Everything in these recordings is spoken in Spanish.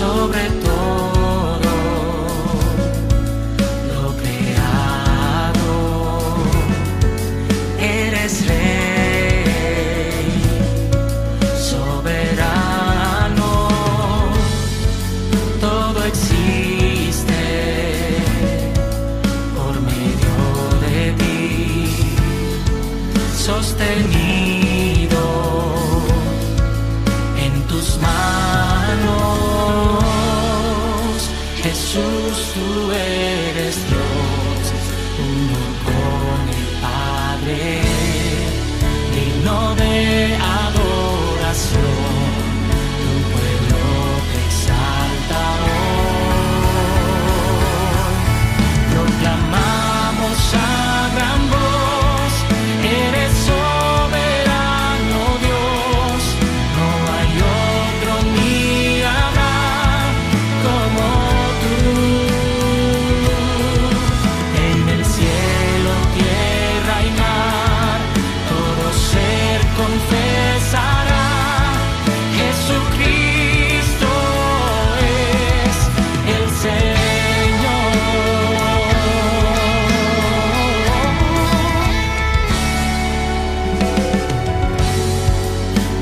sobre todo lo creado. Eres Rey, soberano, todo existe por medio de ti, sostenido en tus manos. Jesús, tú eres Dios, uno con el Padre, digno de adoración. Tu pueblo te exalta hoy. Proclamamos a gran voz, eres soberano Dios, no hay otro ni habrá como tú. En el cielo, tierra y mar, todo ser confesará, Jesucristo es el Señor.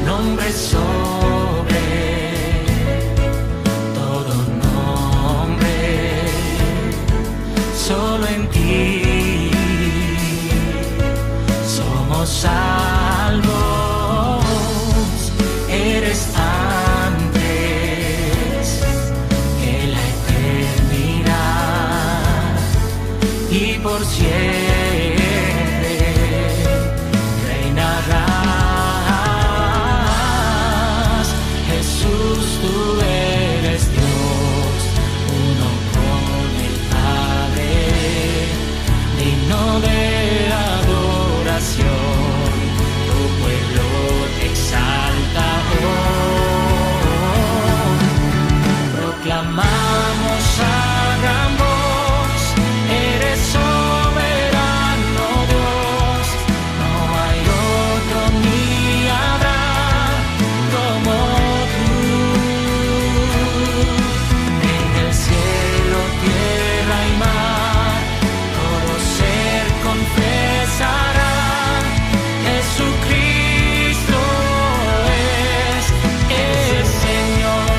Nombre sobre todo nombre, solo en ti somos salvos. Eres antes que la eternidad y por siempre reinarás. Jesús, tú eres Dios, uno con el Padre, digno de adoración. Tu pueblo te exalta hoy. Proclamamos a gran voz, eres soberano Dios, no hay otro ni habrá como tú. En el cielo, tierra y mar, todo ser confesará, Jesucristo es el Señor.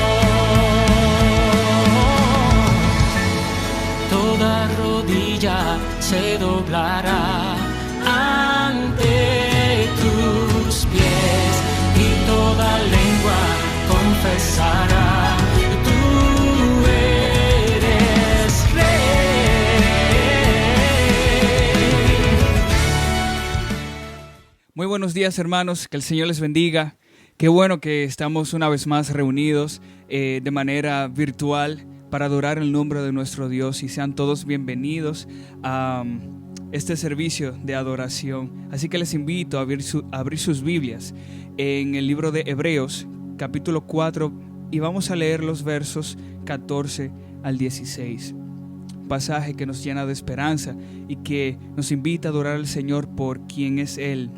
Toda rodilla se doblará ante tus pies y toda lengua confesará, tú eres Rey. Muy buenos días, hermanos, que el Señor les bendiga. Qué bueno que estamos una vez más reunidos de manera virtual para adorar el nombre de nuestro Dios, y sean todos bienvenidos a este servicio de adoración. Así que les invito a abrir sus Biblias en el libro de Hebreos, capítulo 4, y vamos a leer los versos 14 al 16. Pasaje que nos llena de esperanza y que nos invita a adorar al Señor por quien es Él.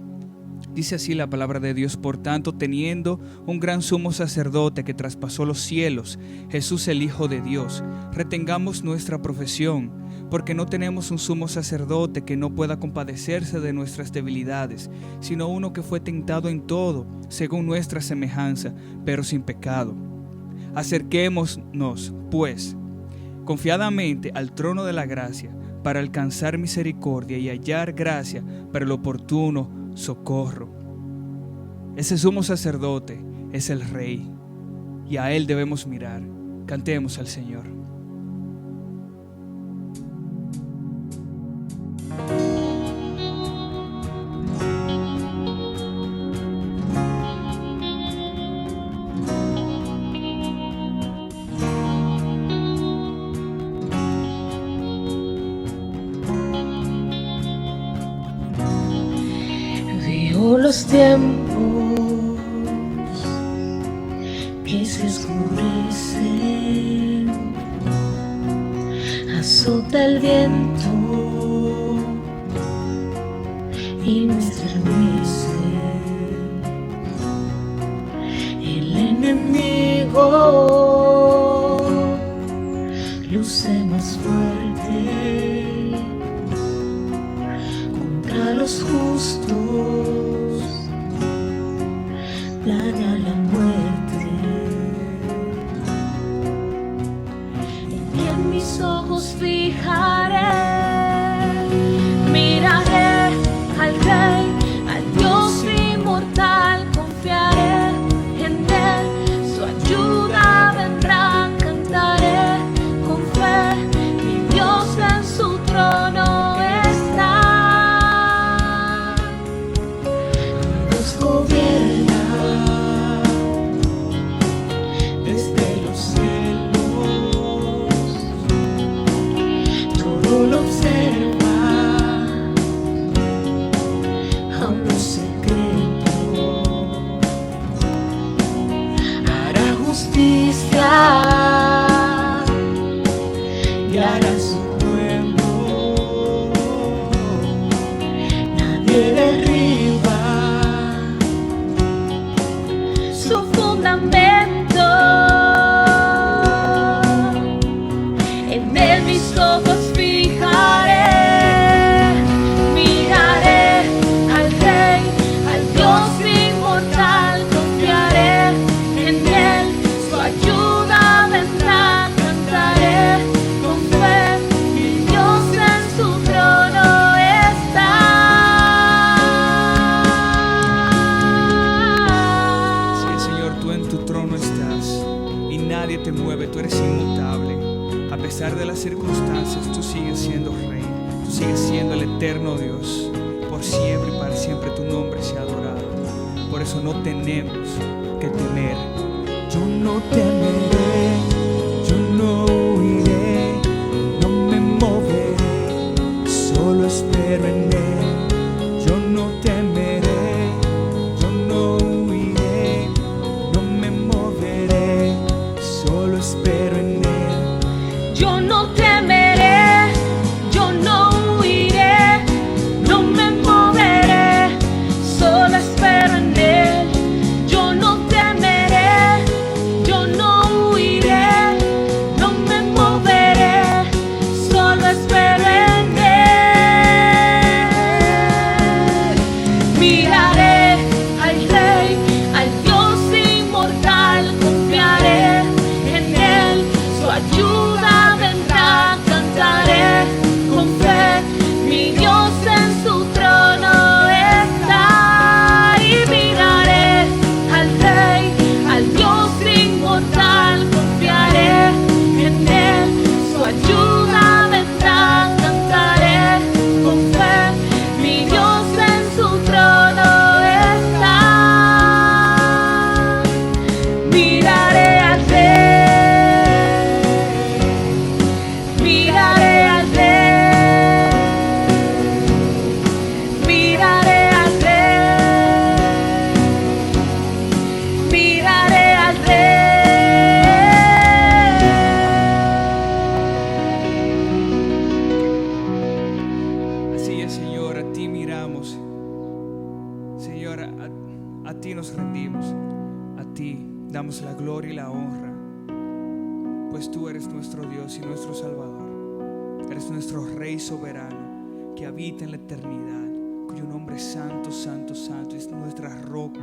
Dice así la palabra de Dios: por tanto, teniendo un gran sumo sacerdote que traspasó los cielos, Jesús el Hijo de Dios, retengamos nuestra profesión, porque no tenemos un sumo sacerdote que no pueda compadecerse de nuestras debilidades, sino uno que fue tentado en todo, según nuestra semejanza, pero sin pecado. Acerquémonos, pues, confiadamente al trono de la gracia, para alcanzar misericordia y hallar gracia para el oportuno socorro. Ese sumo sacerdote es el Rey, y a Él debemos mirar. Cantemos al Señor. Veo los tiempos que se oscurecen, azota el viento y me estremece. El enemigo luce más fuerte contra los justos, plaga la muerte. Y en mis ojos fijaré, miraré al Rey, al Dios inmortal, confiaré en Él, su ayuda vendrá, cantaré con fe, mi Dios en su trono está. Dios gobierna desde los cielos, todo lo observa, aún lo secreto, hará justicia, guiará a su pueblo, nadie derriba su fundamento. En él mis ojos fijaré, miraré al Rey, al Dios inmortal, confiaré en él, su ayuda vendrá, cantaré con fe, mi Dios en su trono está. Sí, Señor, tú en tu trono estás y nadie te mueve, tú eres inmutable. A pesar de las circunstancias, tú sigues siendo Rey, tú sigues siendo el eterno Dios. Por siempre y para siempre tu nombre sea adorado. Por eso no tenemos que temer. Yo no temeré, yo no huiré, no me moveré, solo espero en Él. Yo no temeré, yo no huiré, no me moveré, solo espero en Él. Yo no temeré, yo no huiré, no me moveré, solo espero en él. Yo no temeré, yo no huiré, no me moveré, solo espero en él. Miraré al Rey, al Dios inmortal, confiaré en él, su ayuda vendrá, cantaré con fe, mi Dios en su trono está. Y miraré al Rey, al Dios inmortal, confiaré en él, su ayuda vendrá, cantaré con fe, mi Dios en su trono está. Miraré al Rey, miraré al Rey, miraré al Rey, miraré al Rey. Así es, Señor, a ti miramos. Señor, a ti nos rendimos. A ti damos la gloria y la honra. Pues tú eres nuestro Dios y nuestro Salvador. Eres nuestro Rey soberano que habita en la eternidad, cuyo nombre es santo, santo, santo, es nuestra roca.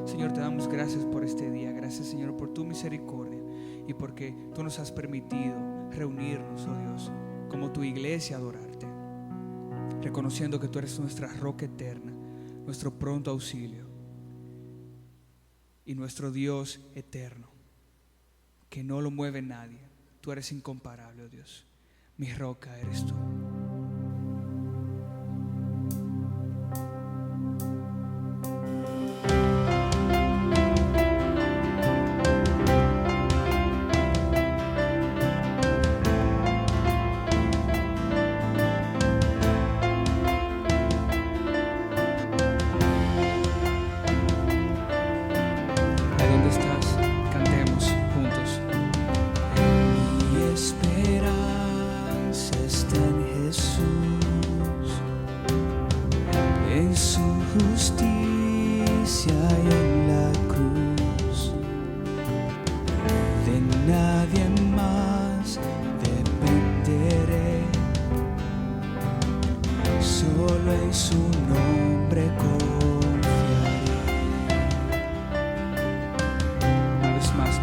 Señor, te damos gracias por este día. Gracias, Señor, por tu misericordia y porque tú nos has permitido reunirnos, oh Dios, como tu iglesia, adorarte, reconociendo que tú eres nuestra roca eterna, nuestro pronto auxilio y nuestro Dios eterno, que no lo mueve nadie. Tú eres incomparable, oh Dios. Mi roca eres tú. Ahí donde estás, cantemos juntos. Mi esperanza está en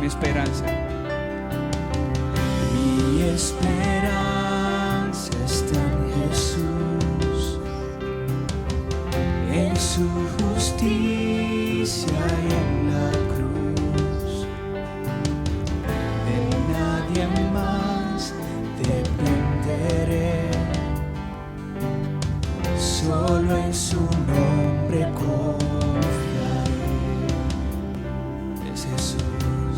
mi esperanza. Mi esperanza está en Jesús, en su justicia y en la cruz. De nadie más dependeré, solo en su nombre confiaré. Es Jesús,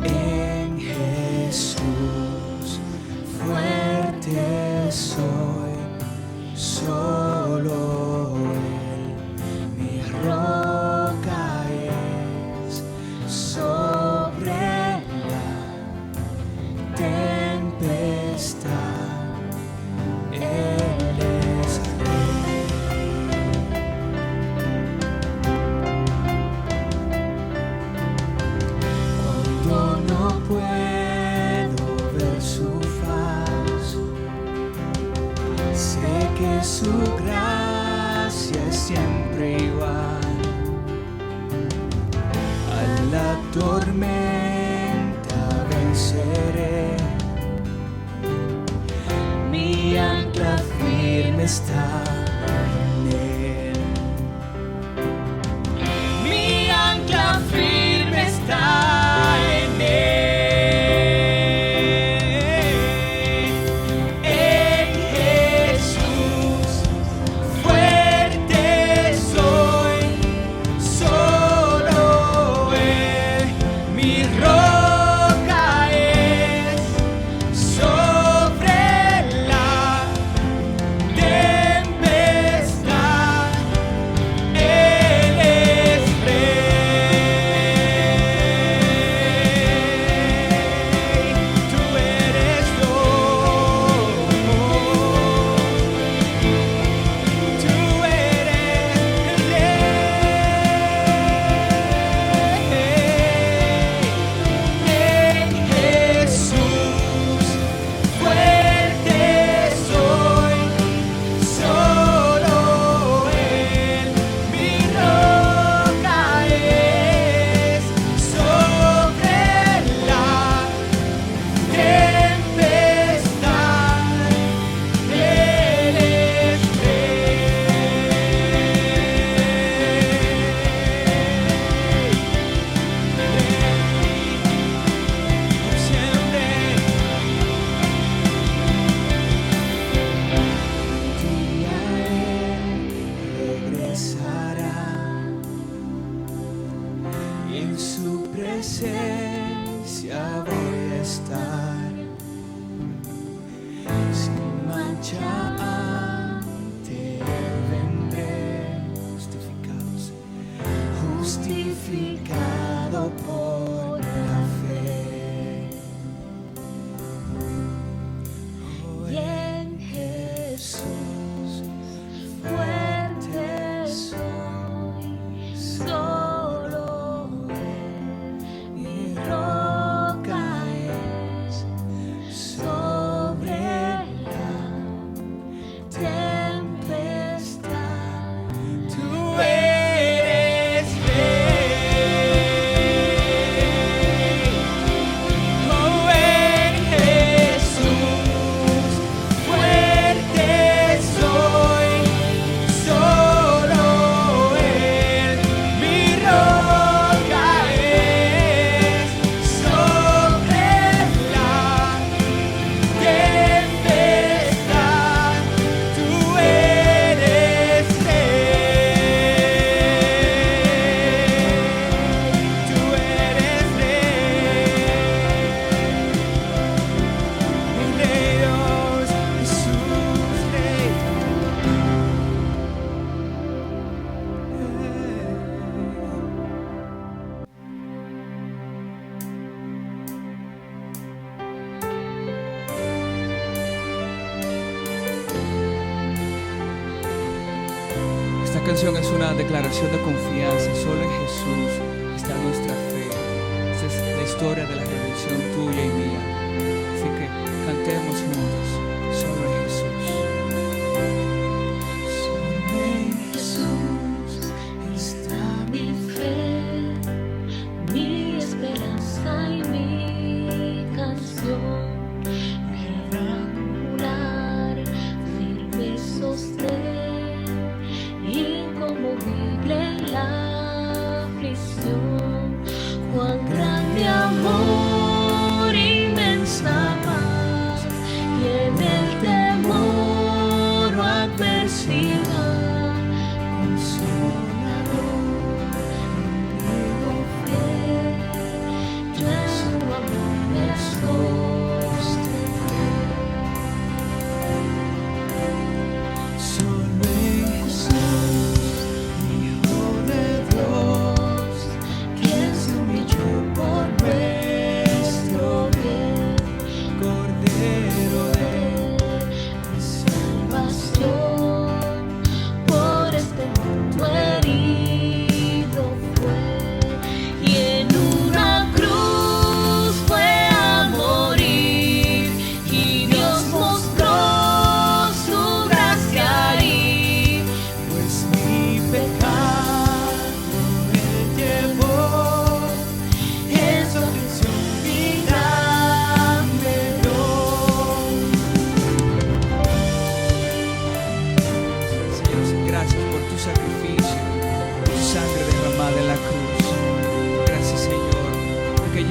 en Jesús, fuerte soy, solo Él, mi roca es, sobre la tempestad, Él es Rey. Cuando no puedo ver su faz, sé que su gracia es siempre igual. A la tormenta venceré, mi ancla firme está en Él. Mi ancla firme está en Él. En Jesús, fuerte soy, solo Él, mi roca es, sobre la tempestad, Él es Rey. Tú eres Dios, tú eres el Rey. En Jesús, fuerte soy, solo Él, mi roca es, sobre la tempestad, Él es Rey. Siempre un día Él regresará y en su presencia voy a estar, sin mancha ante Él vendré, justificado por la fe. Oh, en Jesús, fuerte soy, solo Él, mi roca es, sobre la tempestad, tú eres Rey. Oh, en Jesús, fuerte soy, solo Él, mi roca es, sobre la tempestad, tú eres Rey. Tú eres Rey, mi Rey Dios, Jesús Rey. Esta canción es una declaración de confianza. Solo en Jesús está nuestra fe. Esta es la historia de la redención tuya y mía. Así que cantemos juntos. Solo en Jesús. Solo en Jesús está mi fe, mi esperanza.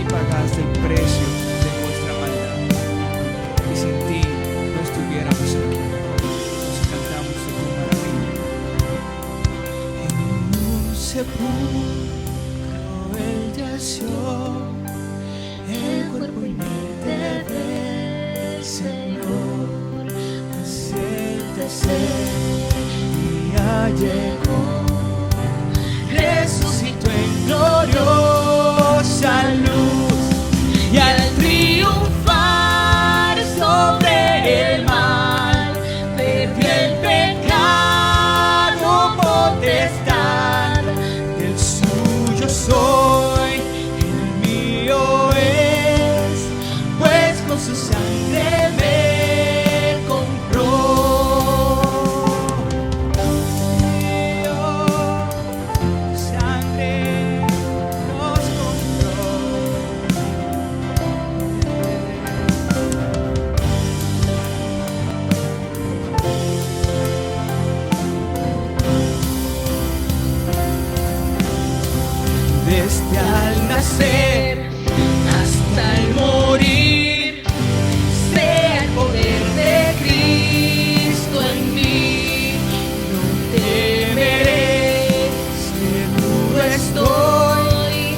pagaste el precio de nuestra maldad. Y sin ti no estuviéramos aquí. Nos cantamos de tu maravilla. En un sepulcro él yació, el cuerpo inerte del Señor. Hacia el tercer día llegó, resucitó en gloriosa luz, y al triunfar sobre el mal, perdió el pecado potestad. El suyo soy, el mío es, pues con su sangre me compró. Sangre nos compró. Desde al nacer hasta el morir, sea el poder de Cristo en mí. No temeré, seguro estoy,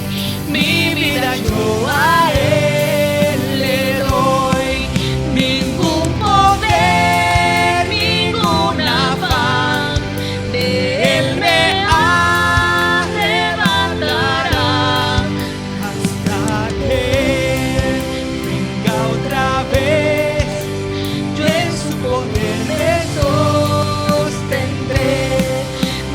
mi vida yo a Él le doy. Ningún poder, ningún afán de Él me arrebatará, hasta que Él venga otra vez. Yo en su poder me sostendré.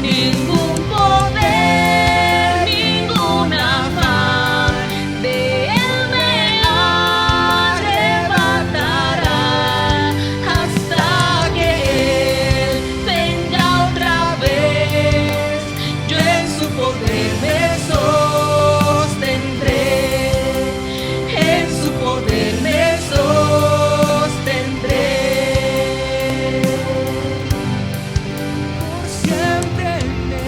Ningún poder, ningún afán de Él me arrebatará, hasta que Él venga otra vez. Yo en su poder me sostendré. En su poder me sostendré. Por siempre en Él.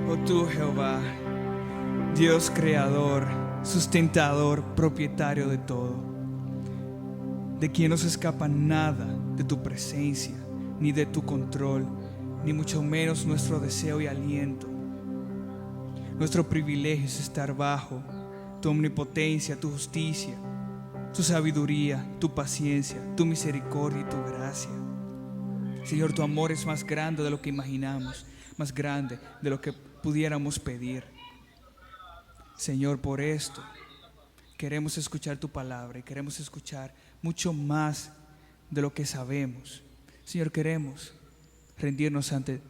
Oh tú, Jehová, Dios creador, sustentador, propietario de todo, de quien no se escapa nada de tu presencia, ni de tu control, ni mucho menos nuestro deseo y aliento. Nuestro privilegio es estar bajo tu omnipotencia, tu justicia, tu sabiduría, tu paciencia, tu misericordia y tu gracia. Señor, tu amor es más grande de lo que imaginamos, más grande de lo que pudiéramos pedir. Señor, por esto queremos escuchar tu palabra y queremos escuchar mucho más de lo que sabemos. Señor, queremos rendirnos ante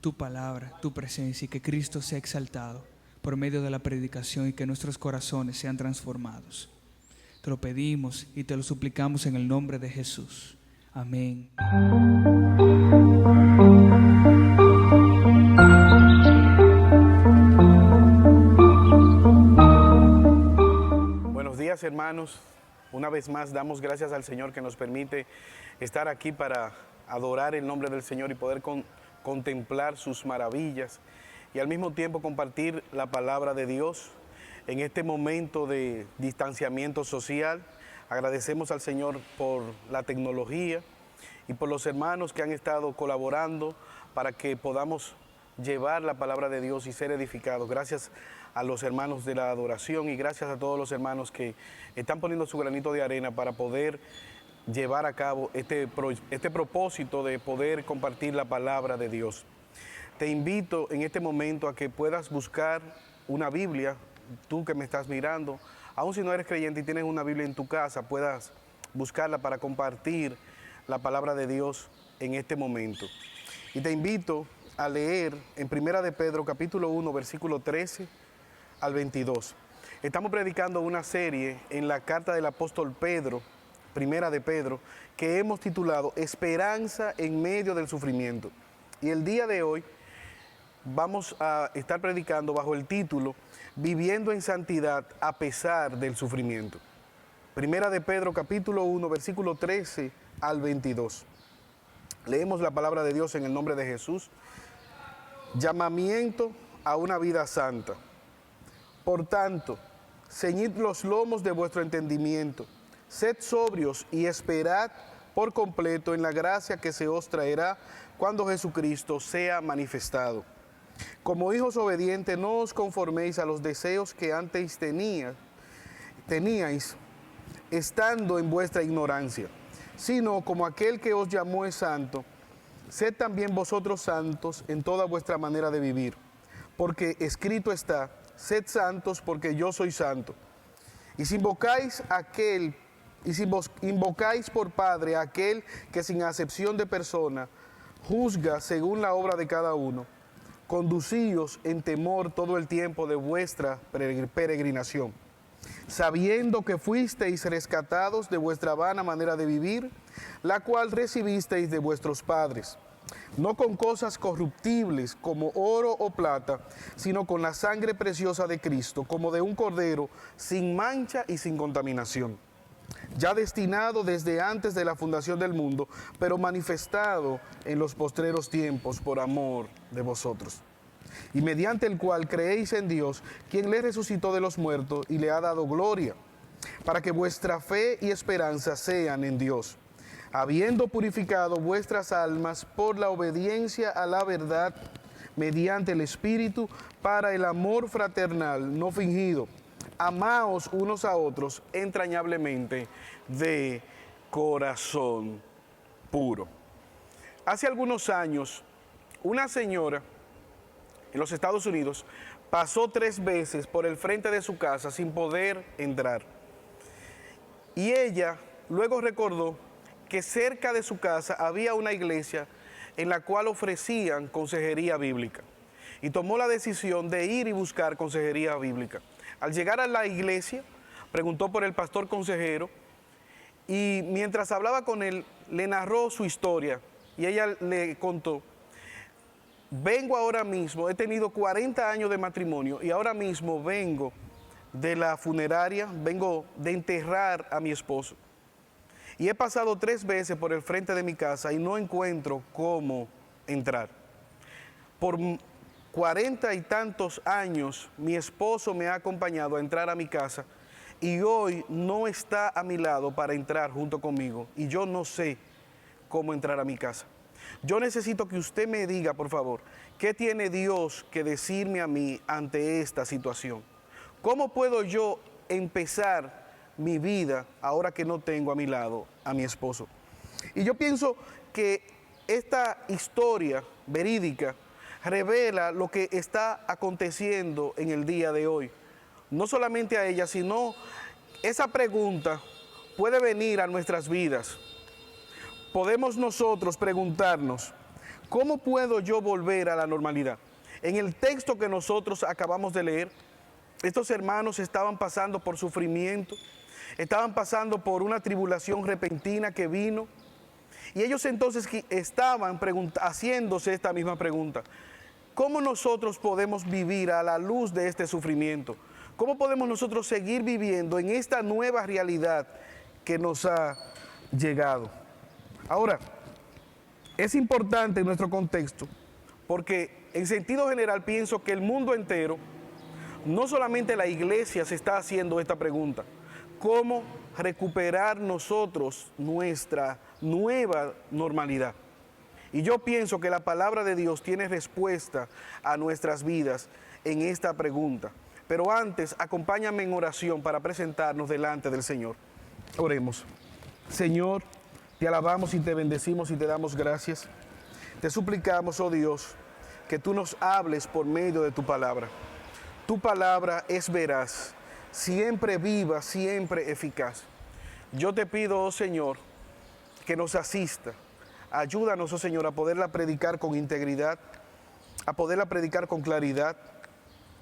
tu palabra, tu presencia, y que Cristo sea exaltado por medio de la predicación y que nuestros corazones sean transformados. Te lo pedimos y te lo suplicamos en el nombre de Jesús. Amén. Buenos días, hermanos. Una vez más damos gracias al Señor que nos permite estar aquí para adorar el nombre del Señor y poder contemplar sus maravillas y al mismo tiempo compartir la palabra de Dios en este momento de distanciamiento social. Agradecemos al Señor por la tecnología y por los hermanos que han estado colaborando para que podamos llevar la palabra de Dios y ser edificados. Gracias a los hermanos de la adoración y gracias a todos los hermanos que están poniendo su granito de arena para poder llevar a cabo este propósito de poder compartir la palabra de Dios. Te invito en este momento a que puedas buscar una Biblia, tú que me estás mirando, aun si no eres creyente y tienes una Biblia en tu casa, puedas buscarla para compartir la palabra de Dios en este momento. Y te invito a leer en Primera de Pedro, capítulo 1, versículo 13 al 22. Estamos predicando una serie en la carta del apóstol Pedro, Primera de Pedro, que hemos titulado Esperanza en medio del sufrimiento. Y el día de hoy vamos a estar predicando bajo el título Viviendo en santidad a pesar del sufrimiento. Primera de Pedro, capítulo 1, versículo 13 al 22. Leemos la palabra de Dios en el nombre de Jesús. Llamamiento a una vida santa. Por tanto, ceñid los lomos de vuestro entendimiento, sed sobrios y esperad por completo en la gracia que se os traerá cuando Jesucristo sea manifestado. Como hijos obedientes, no os conforméis a los deseos que antes teníais, estando en vuestra ignorancia, sino como aquel que os llamó es santo, sed también vosotros santos en toda vuestra manera de vivir, porque escrito está, sed santos porque yo soy santo. Y si invocáis por Padre a aquel que sin acepción de persona juzga según la obra de cada uno, conducíos en temor todo el tiempo de vuestra peregrinación, sabiendo que fuisteis rescatados de vuestra vana manera de vivir, la cual recibisteis de vuestros padres, no con cosas corruptibles como oro o plata, sino con la sangre preciosa de Cristo, como de un cordero sin mancha y sin contaminación, ya destinado desde antes de la fundación del mundo, pero manifestado en los postreros tiempos por amor de vosotros, y mediante el cual creéis en Dios, quien le resucitó de los muertos y le ha dado gloria, para que vuestra fe y esperanza sean en Dios, habiendo purificado vuestras almas por la obediencia a la verdad, mediante el Espíritu, para el amor fraternal no fingido. Amaos unos a otros entrañablemente de corazón puro. Hace algunos años, una señora en los Estados Unidos pasó 3 veces por el frente de su casa sin poder entrar. Y ella luego recordó que cerca de su casa había una iglesia en la cual ofrecían consejería bíblica. Y tomó la decisión de ir y buscar consejería bíblica. Al llegar a la iglesia, preguntó por el pastor consejero y mientras hablaba con él, le narró su historia y ella le contó: vengo ahora mismo, he tenido 40 años de matrimonio y ahora mismo vengo de la funeraria, vengo de enterrar a mi esposo. Y he pasado 3 veces por el frente de mi casa y no encuentro cómo entrar. Por 40 y tantos años mi esposo me ha acompañado a entrar a mi casa y hoy no está a mi lado para entrar junto conmigo y yo no sé cómo entrar a mi casa. Yo necesito que usted me diga, por favor, ¿qué tiene Dios que decirme a mí ante esta situación? ¿Cómo puedo yo empezar mi vida ahora que no tengo a mi lado a mi esposo? Y yo pienso que esta historia verídica revela lo que está aconteciendo en el día de hoy. No solamente a ella, sino esa pregunta puede venir a nuestras vidas. Podemos nosotros preguntarnos, ¿cómo puedo yo volver a la normalidad? En el texto que nosotros acabamos de leer, estos hermanos estaban pasando por sufrimiento, estaban pasando por una tribulación repentina que vino, y ellos entonces estaban haciéndose esta misma pregunta: ¿cómo nosotros podemos vivir a la luz de este sufrimiento? ¿Cómo podemos nosotros seguir viviendo en esta nueva realidad que nos ha llegado? Ahora, es importante en nuestro contexto, porque en sentido general pienso que el mundo entero, no solamente la iglesia, se está haciendo esta pregunta: ¿cómo recuperar nosotros nuestra nueva normalidad? Y yo pienso que la palabra de Dios tiene respuesta a nuestras vidas en esta pregunta. Pero antes, acompáñame en oración para presentarnos delante del Señor. Oremos. Señor, te alabamos y te bendecimos y te damos gracias. Te suplicamos, oh Dios, que tú nos hables por medio de tu palabra. Tu palabra es veraz, siempre viva, siempre eficaz. Yo te pido, oh Señor, que nos asista. Ayúdanos, oh Señor, a poderla predicar con integridad, a poderla predicar con claridad.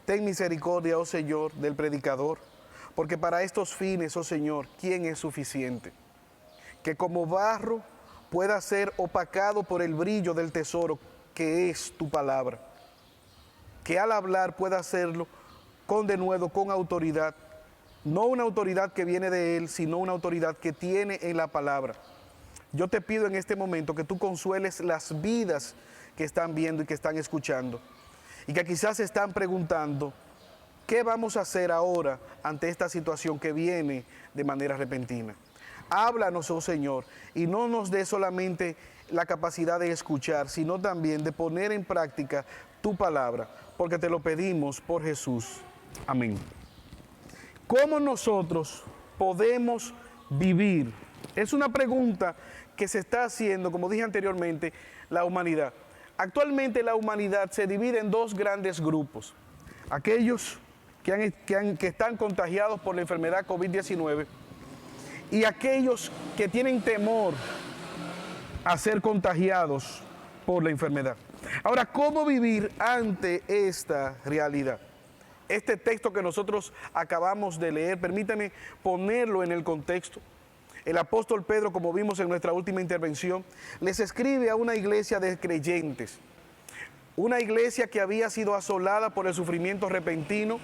Ten misericordia, oh Señor, del predicador, porque para estos fines, oh Señor, ¿quién es suficiente? Que como barro pueda ser opacado por el brillo del tesoro que es tu palabra. Que al hablar pueda hacerlo con denuedo, con autoridad. No una autoridad que viene de Él, sino una autoridad que tiene en la palabra. Yo te pido en este momento que tú consueles las vidas que están viendo y que están escuchando. y que quizás se están preguntando, ¿qué vamos a hacer ahora ante esta situación que viene de manera repentina? Háblanos, oh Señor, y no nos dé solamente la capacidad de escuchar, sino también de poner en práctica tu palabra, porque te lo pedimos por Jesús. Amén. ¿Cómo nosotros podemos vivir? Es una pregunta que se está haciendo, como dije anteriormente, la humanidad. Actualmente la humanidad se divide en dos grandes grupos. Aquellos que están contagiados por la enfermedad COVID-19 y aquellos que tienen temor a ser contagiados por la enfermedad. Ahora, ¿cómo vivir ante esta realidad? Este texto que nosotros acabamos de leer, permítame ponerlo en el contexto. El apóstol Pedro, como vimos en nuestra última intervención, les escribe a una iglesia de creyentes. Una iglesia que había sido asolada por el sufrimiento repentino,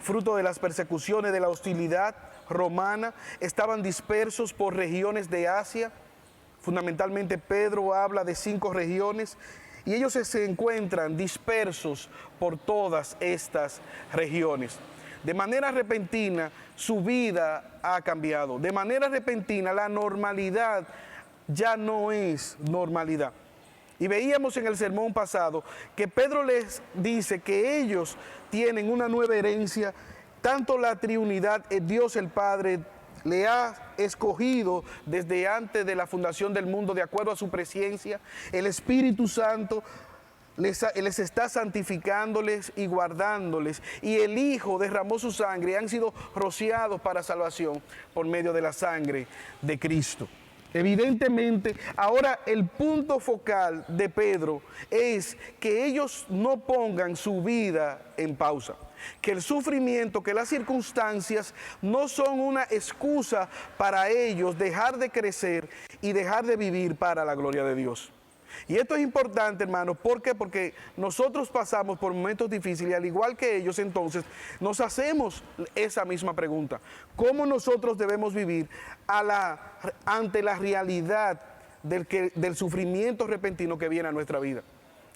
fruto de las persecuciones, de la hostilidad romana. Estaban dispersos por regiones de Asia. Fundamentalmente Pedro habla de 5 regiones y ellos se encuentran dispersos por todas estas regiones. De manera repentina su vida ha cambiado. De manera repentina la normalidad ya no es normalidad. Y veíamos en el sermón pasado que Pedro les dice que ellos tienen una nueva herencia, tanto la triunidad, Dios el Padre le ha escogido desde antes de la fundación del mundo de acuerdo a su presciencia, el Espíritu Santo les está santificándoles y guardándoles, y el Hijo derramó su sangre y han sido rociados para salvación por medio de la sangre de Cristo. Evidentemente, ahora el punto focal de Pedro es que ellos no pongan su vida en pausa, que el sufrimiento, que las circunstancias no son una excusa para ellos dejar de crecer y dejar de vivir para la gloria de Dios. Y esto es importante, hermanos. ¿Por qué? Porque nosotros pasamos por momentos difíciles y al igual que ellos, entonces nos hacemos esa misma pregunta. ¿Cómo nosotros debemos vivir ante la realidad del sufrimiento repentino que viene a nuestra vida?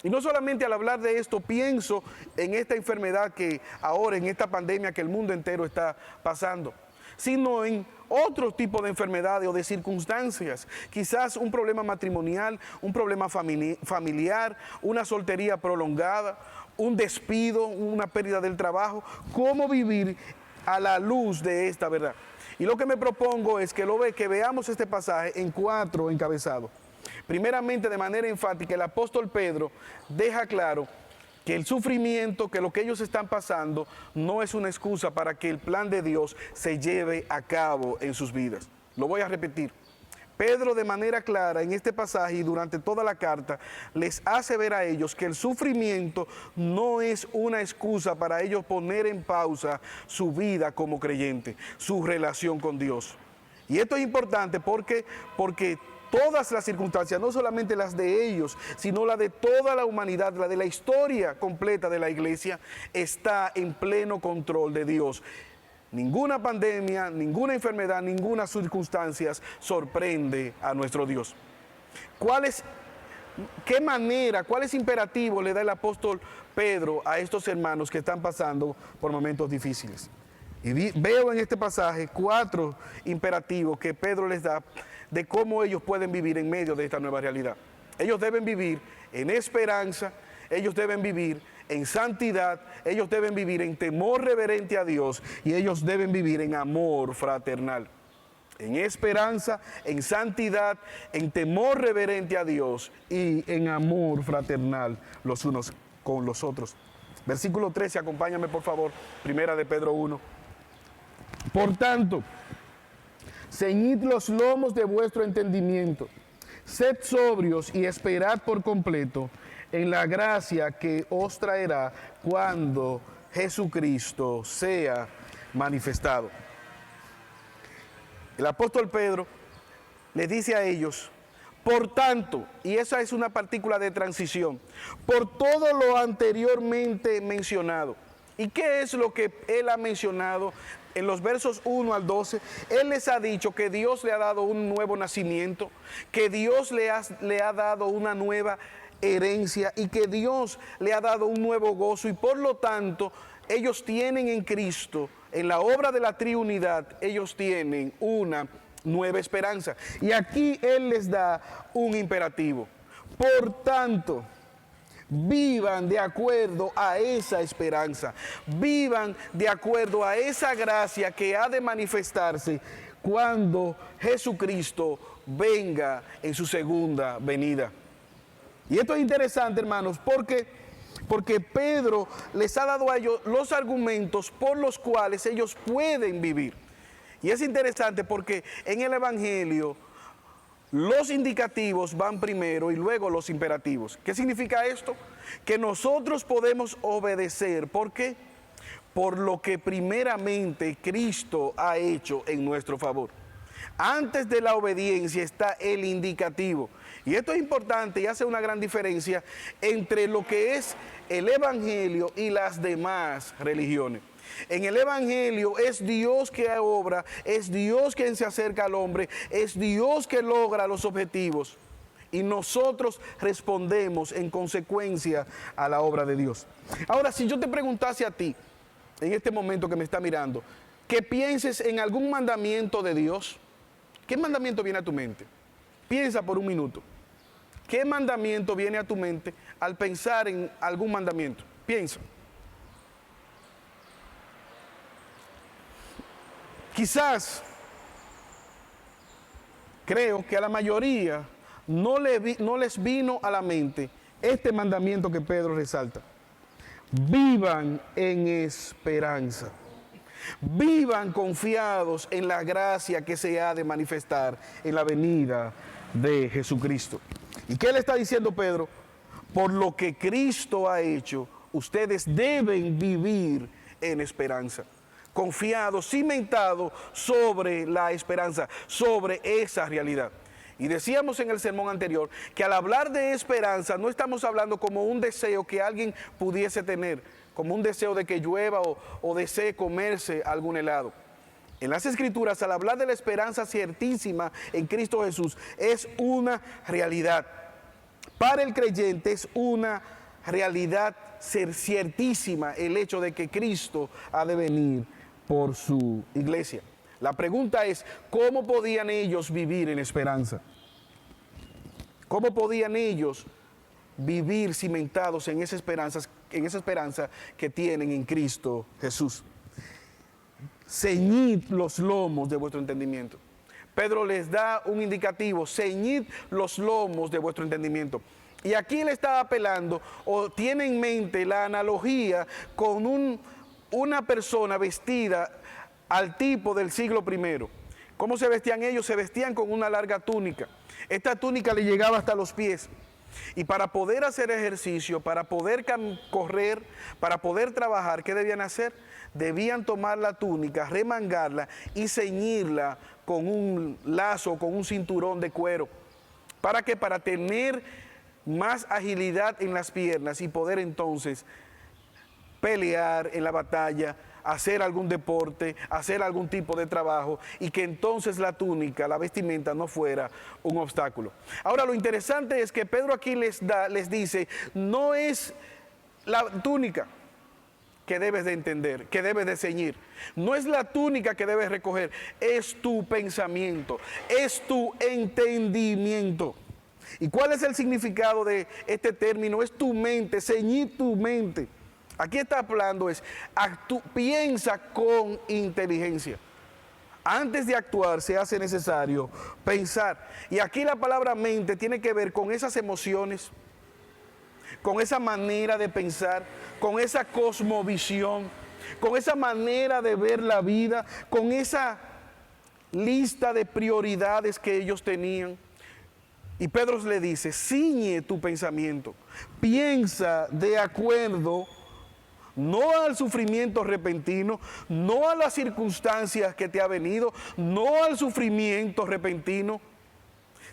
Y no solamente al hablar de esto pienso en esta enfermedad que ahora, en esta pandemia que el mundo entero está pasando, sino en otro tipo de enfermedades o de circunstancias, quizás un problema matrimonial, un problema familiar, una soltería prolongada, un despido, una pérdida del trabajo. ¿Cómo vivir a la luz de esta verdad? Y lo que me propongo es que veamos este pasaje en 4 encabezados. Primeramente, de manera enfática, el apóstol Pedro deja claro que el sufrimiento, que lo que ellos están pasando, no es una excusa para que el plan de Dios se lleve a cabo en sus vidas. Lo voy a repetir. Pedro, de manera clara, en este pasaje y durante toda la carta, les hace ver a ellos que el sufrimiento no es una excusa para ellos poner en pausa su vida como creyente, su relación con Dios. Y esto es importante porque todas las circunstancias, no solamente las de ellos, sino la de toda la humanidad, la de la historia completa de la iglesia, está en pleno control de Dios. Ninguna pandemia, ninguna enfermedad, ninguna circunstancia sorprende a nuestro Dios. ¿Cuáles imperativos le da el apóstol Pedro a estos hermanos que están pasando por momentos difíciles? Y veo en este pasaje 4 imperativos que Pedro les da de cómo ellos pueden vivir en medio de esta nueva realidad. Ellos deben vivir en esperanza, ellos deben vivir en santidad, ellos deben vivir en temor reverente a Dios y ellos deben vivir en amor fraternal. En esperanza, en santidad, en temor reverente a Dios y en amor fraternal los unos con los otros. Versículo 13, acompáñame por favor, primera de Pedro 1. Por tanto, ceñid los lomos de vuestro entendimiento, sed sobrios y esperad por completo en la gracia que os traerá cuando Jesucristo sea manifestado. El apóstol Pedro les dice a ellos, por tanto, y esa es una partícula de transición, por todo lo anteriormente mencionado. ¿Y qué es lo que él ha mencionado? En los versos 1 al 12, él les ha dicho que Dios le ha dado un nuevo nacimiento, que Dios le ha dado una nueva herencia y que Dios le ha dado un nuevo gozo y por lo tanto ellos tienen en Cristo, en la obra de la triunidad, ellos tienen una nueva esperanza. Y aquí Él les da un imperativo. Por tanto, vivan de acuerdo a esa esperanza, vivan de acuerdo a esa gracia que ha de manifestarse cuando Jesucristo venga en su segunda venida. Y esto es interesante, hermanos, porque Pedro les ha dado a ellos los argumentos por los cuales ellos pueden vivir. Y es interesante porque en el Evangelio los indicativos van primero y luego los imperativos. ¿Qué significa esto? Que nosotros podemos obedecer. ¿Por qué? Por lo que primeramente Cristo ha hecho en nuestro favor. Antes de la obediencia está el indicativo. Y esto es importante y hace una gran diferencia entre lo que es el Evangelio y las demás religiones. En el Evangelio es Dios que obra, es Dios quien se acerca al hombre, es Dios que logra los objetivos. Y nosotros respondemos en consecuencia a la obra de Dios. Ahora, si yo te preguntase a ti, en este momento que me está mirando, que pienses en algún mandamiento de Dios, ¿qué mandamiento viene a tu mente? Piensa por un minuto. ¿Qué mandamiento viene a tu mente al pensar en algún mandamiento? Piensa. Quizás, creo que a la mayoría no les vino a la mente este mandamiento que Pedro resalta. Vivan en esperanza. Vivan confiados en la gracia que se ha de manifestar en la venida de Jesucristo. ¿Y qué le está diciendo Pedro? Por lo que Cristo ha hecho, ustedes deben vivir en esperanza. Confiados, cimentados sobre la esperanza, sobre esa realidad. Y decíamos en el sermón anterior que al hablar de esperanza no estamos hablando como un deseo que alguien pudiese tener, como un deseo de que llueva o desee comerse algún helado. En las Escrituras, al hablar de la esperanza ciertísima en Cristo Jesús, es una realidad. Para el creyente es una realidad ciertísima el hecho de que Cristo ha de venir por su iglesia. La pregunta es, ¿cómo podían ellos vivir en esperanza? ¿Cómo podían ellos vivir cimentados en esa esperanza que tienen en Cristo Jesús? Ceñid los lomos de vuestro entendimiento. Pedro les da un indicativo, ceñid los lomos de vuestro entendimiento. Y aquí le está apelando o tiene en mente la analogía con una persona vestida al tipo del siglo I. ¿Cómo se vestían ellos? Se vestían con una larga túnica. Esta túnica le llegaba hasta los pies. Y para poder hacer ejercicio, para poder correr, para poder trabajar, ¿qué debían hacer? Debían tomar la túnica, remangarla y ceñirla con un lazo, con un cinturón de cuero. ¿Para qué? Para tener más agilidad en las piernas y poder entonces pelear en la batalla, hacer algún deporte, hacer algún tipo de trabajo y que entonces la túnica, la vestimenta no fuera un obstáculo. Ahora lo interesante es que Pedro aquí les dice, no es la túnica que debes de entender, que debes de ceñir, no es la túnica que debes recoger, es tu pensamiento, es tu entendimiento. ¿Y cuál es el significado de este término? Es tu mente, ceñir tu mente. Aquí está hablando piensa con inteligencia. Antes de actuar se hace necesario pensar. Y aquí la palabra mente tiene que ver con esas emociones, con esa manera de pensar, con esa cosmovisión, con esa manera de ver la vida, con esa lista de prioridades que ellos tenían. Y Pedro le dice, ciñe tu pensamiento, piensa de acuerdo no al sufrimiento repentino, no a las circunstancias que te ha venido, no al sufrimiento repentino.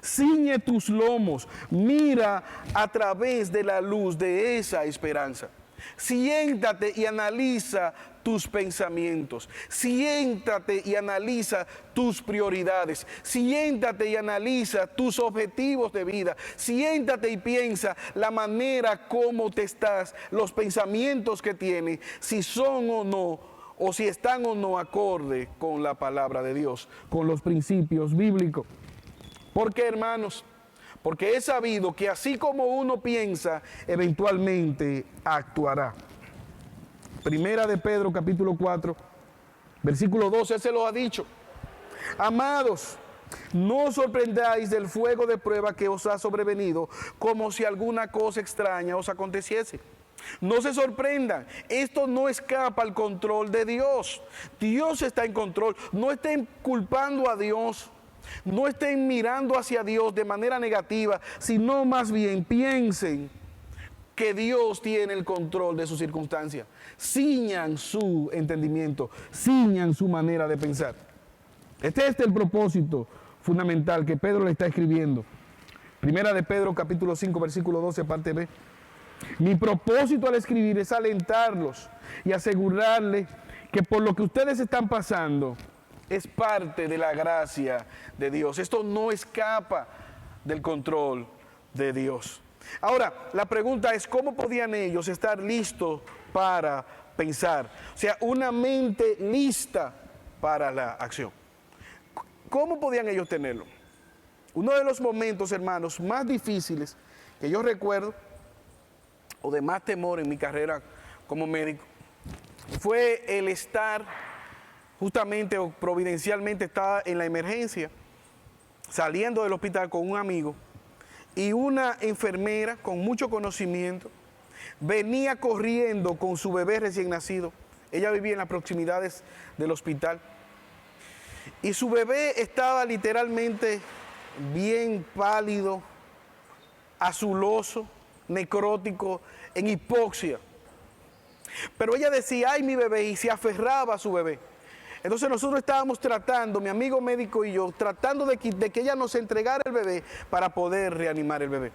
Ciñe tus lomos, mira a través de la luz de esa esperanza. Siéntate y analiza tus pensamientos. Siéntate y analiza tus prioridades. Siéntate y analiza tus objetivos de vida. Siéntate y piensa la manera como te estás, los pensamientos que tienes, si son o no, o si están o no acorde con la palabra de Dios, con los principios bíblicos. ¿Por qué, hermanos? Porque he sabido que así como uno piensa, eventualmente actuará. Primera de Pedro, capítulo 4, versículo 12, se lo ha dicho. Amados, no os sorprendáis del fuego de prueba que os ha sobrevenido, como si alguna cosa extraña os aconteciese. No se sorprendan, esto no escapa al control de Dios. Dios está en control. No estén culpando a Dios, no estén mirando hacia Dios de manera negativa, sino más bien piensen que Dios tiene el control de sus circunstancias. Ciñan su entendimiento, ciñan su manera de pensar. Este es el propósito fundamental que Pedro le está escribiendo. Primera de Pedro, capítulo 5, versículo 12, parte B. Mi propósito al escribir es alentarlos y asegurarles que por lo que ustedes están pasando es parte de la gracia de Dios. Esto no escapa del control de Dios. Ahora, la pregunta es, ¿cómo podían ellos estar listos para pensar? O sea, una mente lista para la acción. ¿Cómo podían ellos tenerlo? Uno de los momentos, hermanos, más difíciles que yo recuerdo, o de más temor en mi carrera como médico, fue el estar justamente o providencialmente estaba en la emergencia, saliendo del hospital con un amigo, y una enfermera con mucho conocimiento venía corriendo con su bebé recién nacido. Ella vivía en las proximidades del hospital. Y su bebé estaba literalmente bien pálido, azuloso, necrótico, en hipoxia. Pero ella decía, ay, mi bebé, y se aferraba a su bebé. Entonces nosotros estábamos tratando, mi amigo médico y yo, tratando de que ella nos entregara el bebé para poder reanimar el bebé.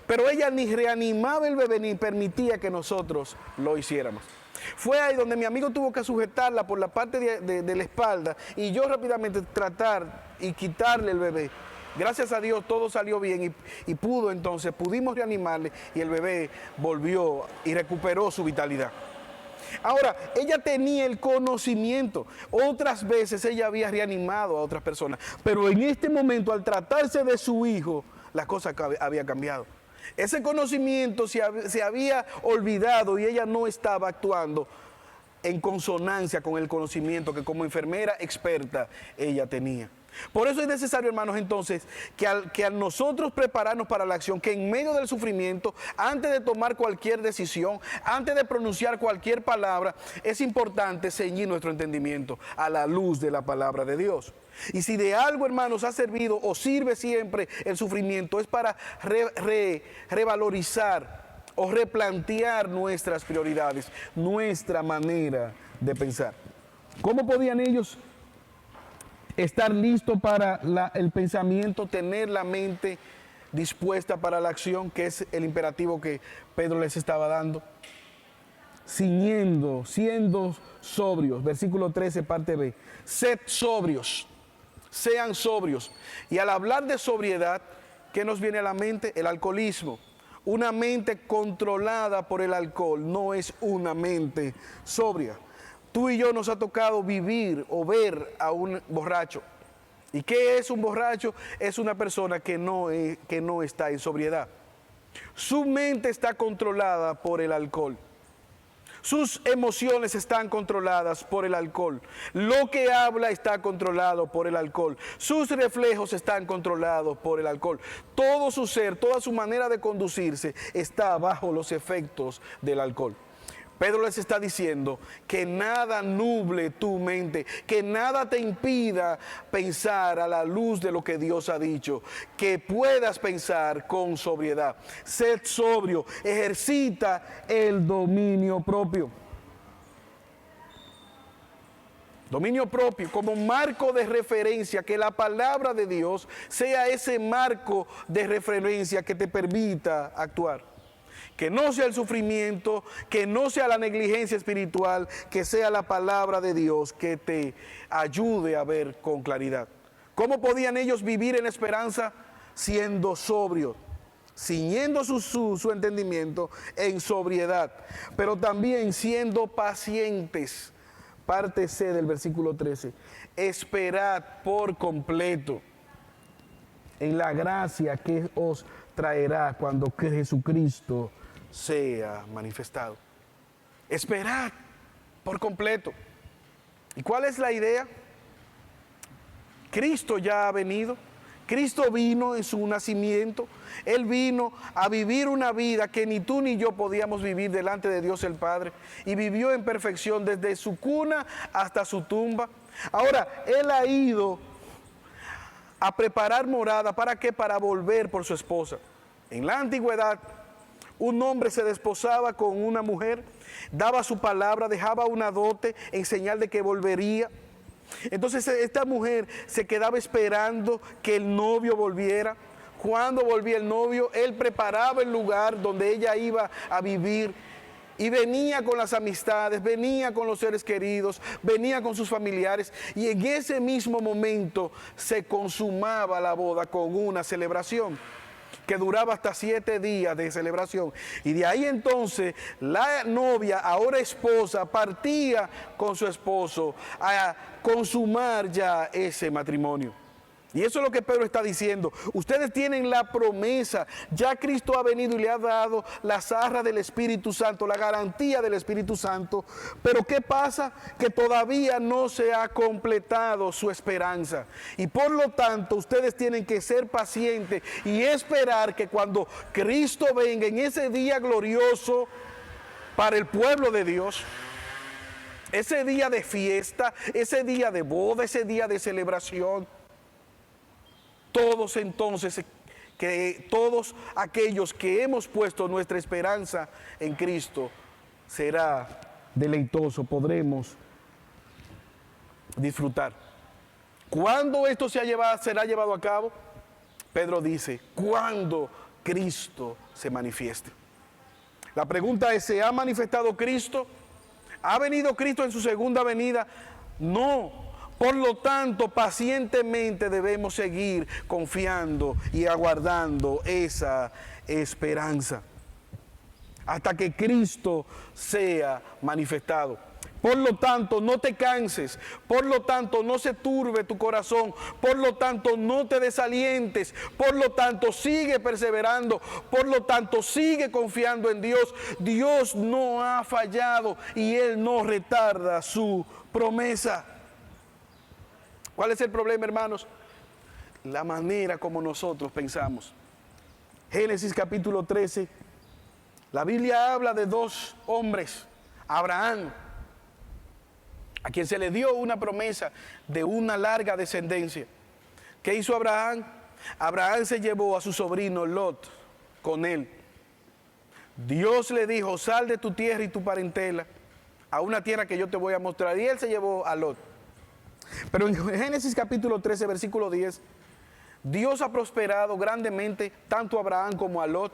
Pero ella ni reanimaba el bebé ni permitía que nosotros lo hiciéramos. Fue ahí donde mi amigo tuvo que sujetarla por la parte de la espalda y yo rápidamente tratar y quitarle el bebé. Gracias a Dios todo salió bien y pudimos reanimarle y el bebé volvió y recuperó su vitalidad. Ahora, ella tenía el conocimiento. Otras veces ella había reanimado a otras personas, pero en este momento, al tratarse de su hijo, la cosa había cambiado. Ese conocimiento se había olvidado y ella no estaba actuando en consonancia con el conocimiento que como enfermera experta ella tenía. Por eso es necesario, hermanos, entonces, que al nosotros prepararnos para la acción, que en medio del sufrimiento, antes de tomar cualquier decisión, antes de pronunciar cualquier palabra, es importante ceñir nuestro entendimiento a la luz de la palabra de Dios. Y si de algo, hermanos, ha servido o sirve siempre el sufrimiento, es para revalorizar o replantear nuestras prioridades, nuestra manera de pensar. ¿Cómo podían ellos estar listo para el pensamiento, tener la mente dispuesta para la acción, que es el imperativo que Pedro les estaba dando? Siendo sobrios, versículo 13, parte B. Sed sobrios, sean sobrios. Y al hablar de sobriedad, ¿qué nos viene a la mente? El alcoholismo. Una mente controlada por el alcohol no es una mente sobria. Tú y yo nos ha tocado vivir o ver a un borracho. ¿Y qué es un borracho? Es una persona que no está en sobriedad. Su mente está controlada por el alcohol. Sus emociones están controladas por el alcohol. Lo que habla está controlado por el alcohol. Sus reflejos están controlados por el alcohol. Todo su ser, toda su manera de conducirse está bajo los efectos del alcohol. Pedro les está diciendo que nada nuble tu mente, que nada te impida pensar a la luz de lo que Dios ha dicho, que puedas pensar con sobriedad. Sed sobrio, ejercita el dominio propio. Dominio propio como marco de referencia, que la palabra de Dios sea ese marco de referencia que te permita actuar. Que no sea el sufrimiento, que no sea la negligencia espiritual, que sea la palabra de Dios que te ayude a ver con claridad. ¿Cómo podían ellos vivir en esperanza? Siendo sobrios, ciñendo su entendimiento en sobriedad, pero también siendo pacientes. Parte C del versículo 13. Esperad por completo en la gracia que os traerá cuando Jesucristo sea manifestado. Esperad por completo. ¿Y cuál es la idea? Cristo ya ha venido. Cristo vino en su nacimiento. Él vino a vivir una vida que ni tú ni yo podíamos vivir delante de Dios el Padre. Y vivió en perfección desde su cuna hasta su tumba. Ahora, Él ha ido a preparar morada. ¿Para qué? Para volver por su esposa. En la antigüedad, un hombre se desposaba con una mujer, daba su palabra, dejaba una dote en señal de que volvería. Entonces esta mujer se quedaba esperando que el novio volviera. Cuando volvía el novio, él preparaba el lugar donde ella iba a vivir y venía con las amistades, venía con los seres queridos, venía con sus familiares, y en ese mismo momento se consumaba la boda con una celebración que duraba hasta 7 días de celebración. Y de ahí entonces la novia, ahora esposa, partía con su esposo a consumar ya ese matrimonio. Y eso es lo que Pedro está diciendo. Ustedes tienen la promesa. Ya Cristo ha venido y le ha dado las arras del Espíritu Santo, la garantía del Espíritu Santo. Pero ¿qué pasa? Que todavía no se ha completado su esperanza. Y por lo tanto, ustedes tienen que ser pacientes y esperar que cuando Cristo venga en ese día glorioso para el pueblo de Dios, ese día de fiesta, ese día de boda, ese día de celebración, todos entonces, que todos aquellos que hemos puesto nuestra esperanza en Cristo, será deleitoso, podremos disfrutar. ¿Cuándo esto será llevado a cabo? Pedro dice, cuando Cristo se manifieste. La pregunta es, ¿se ha manifestado Cristo? ¿Ha venido Cristo en su segunda venida? No. Por lo tanto, pacientemente debemos seguir confiando y aguardando esa esperanza hasta que Cristo sea manifestado. Por lo tanto, no te canses. Por lo tanto, no se turbe tu corazón. Por lo tanto, no te desalientes. Por lo tanto, sigue perseverando. Por lo tanto, sigue confiando en Dios. Dios no ha fallado y Él no retarda su promesa. ¿Cuál es el problema, hermanos? La manera como nosotros pensamos. Génesis capítulo 13. La Biblia habla de 2 hombres. Abraham, a quien se le dio una promesa de una larga descendencia. ¿Qué hizo Abraham? Abraham se llevó a su sobrino Lot con él. Dios le dijo, sal de tu tierra y tu parentela a una tierra que yo te voy a mostrar. Y él se llevó a Lot. Pero en Génesis capítulo 13, versículo 10, Dios ha prosperado grandemente tanto a Abraham como a Lot,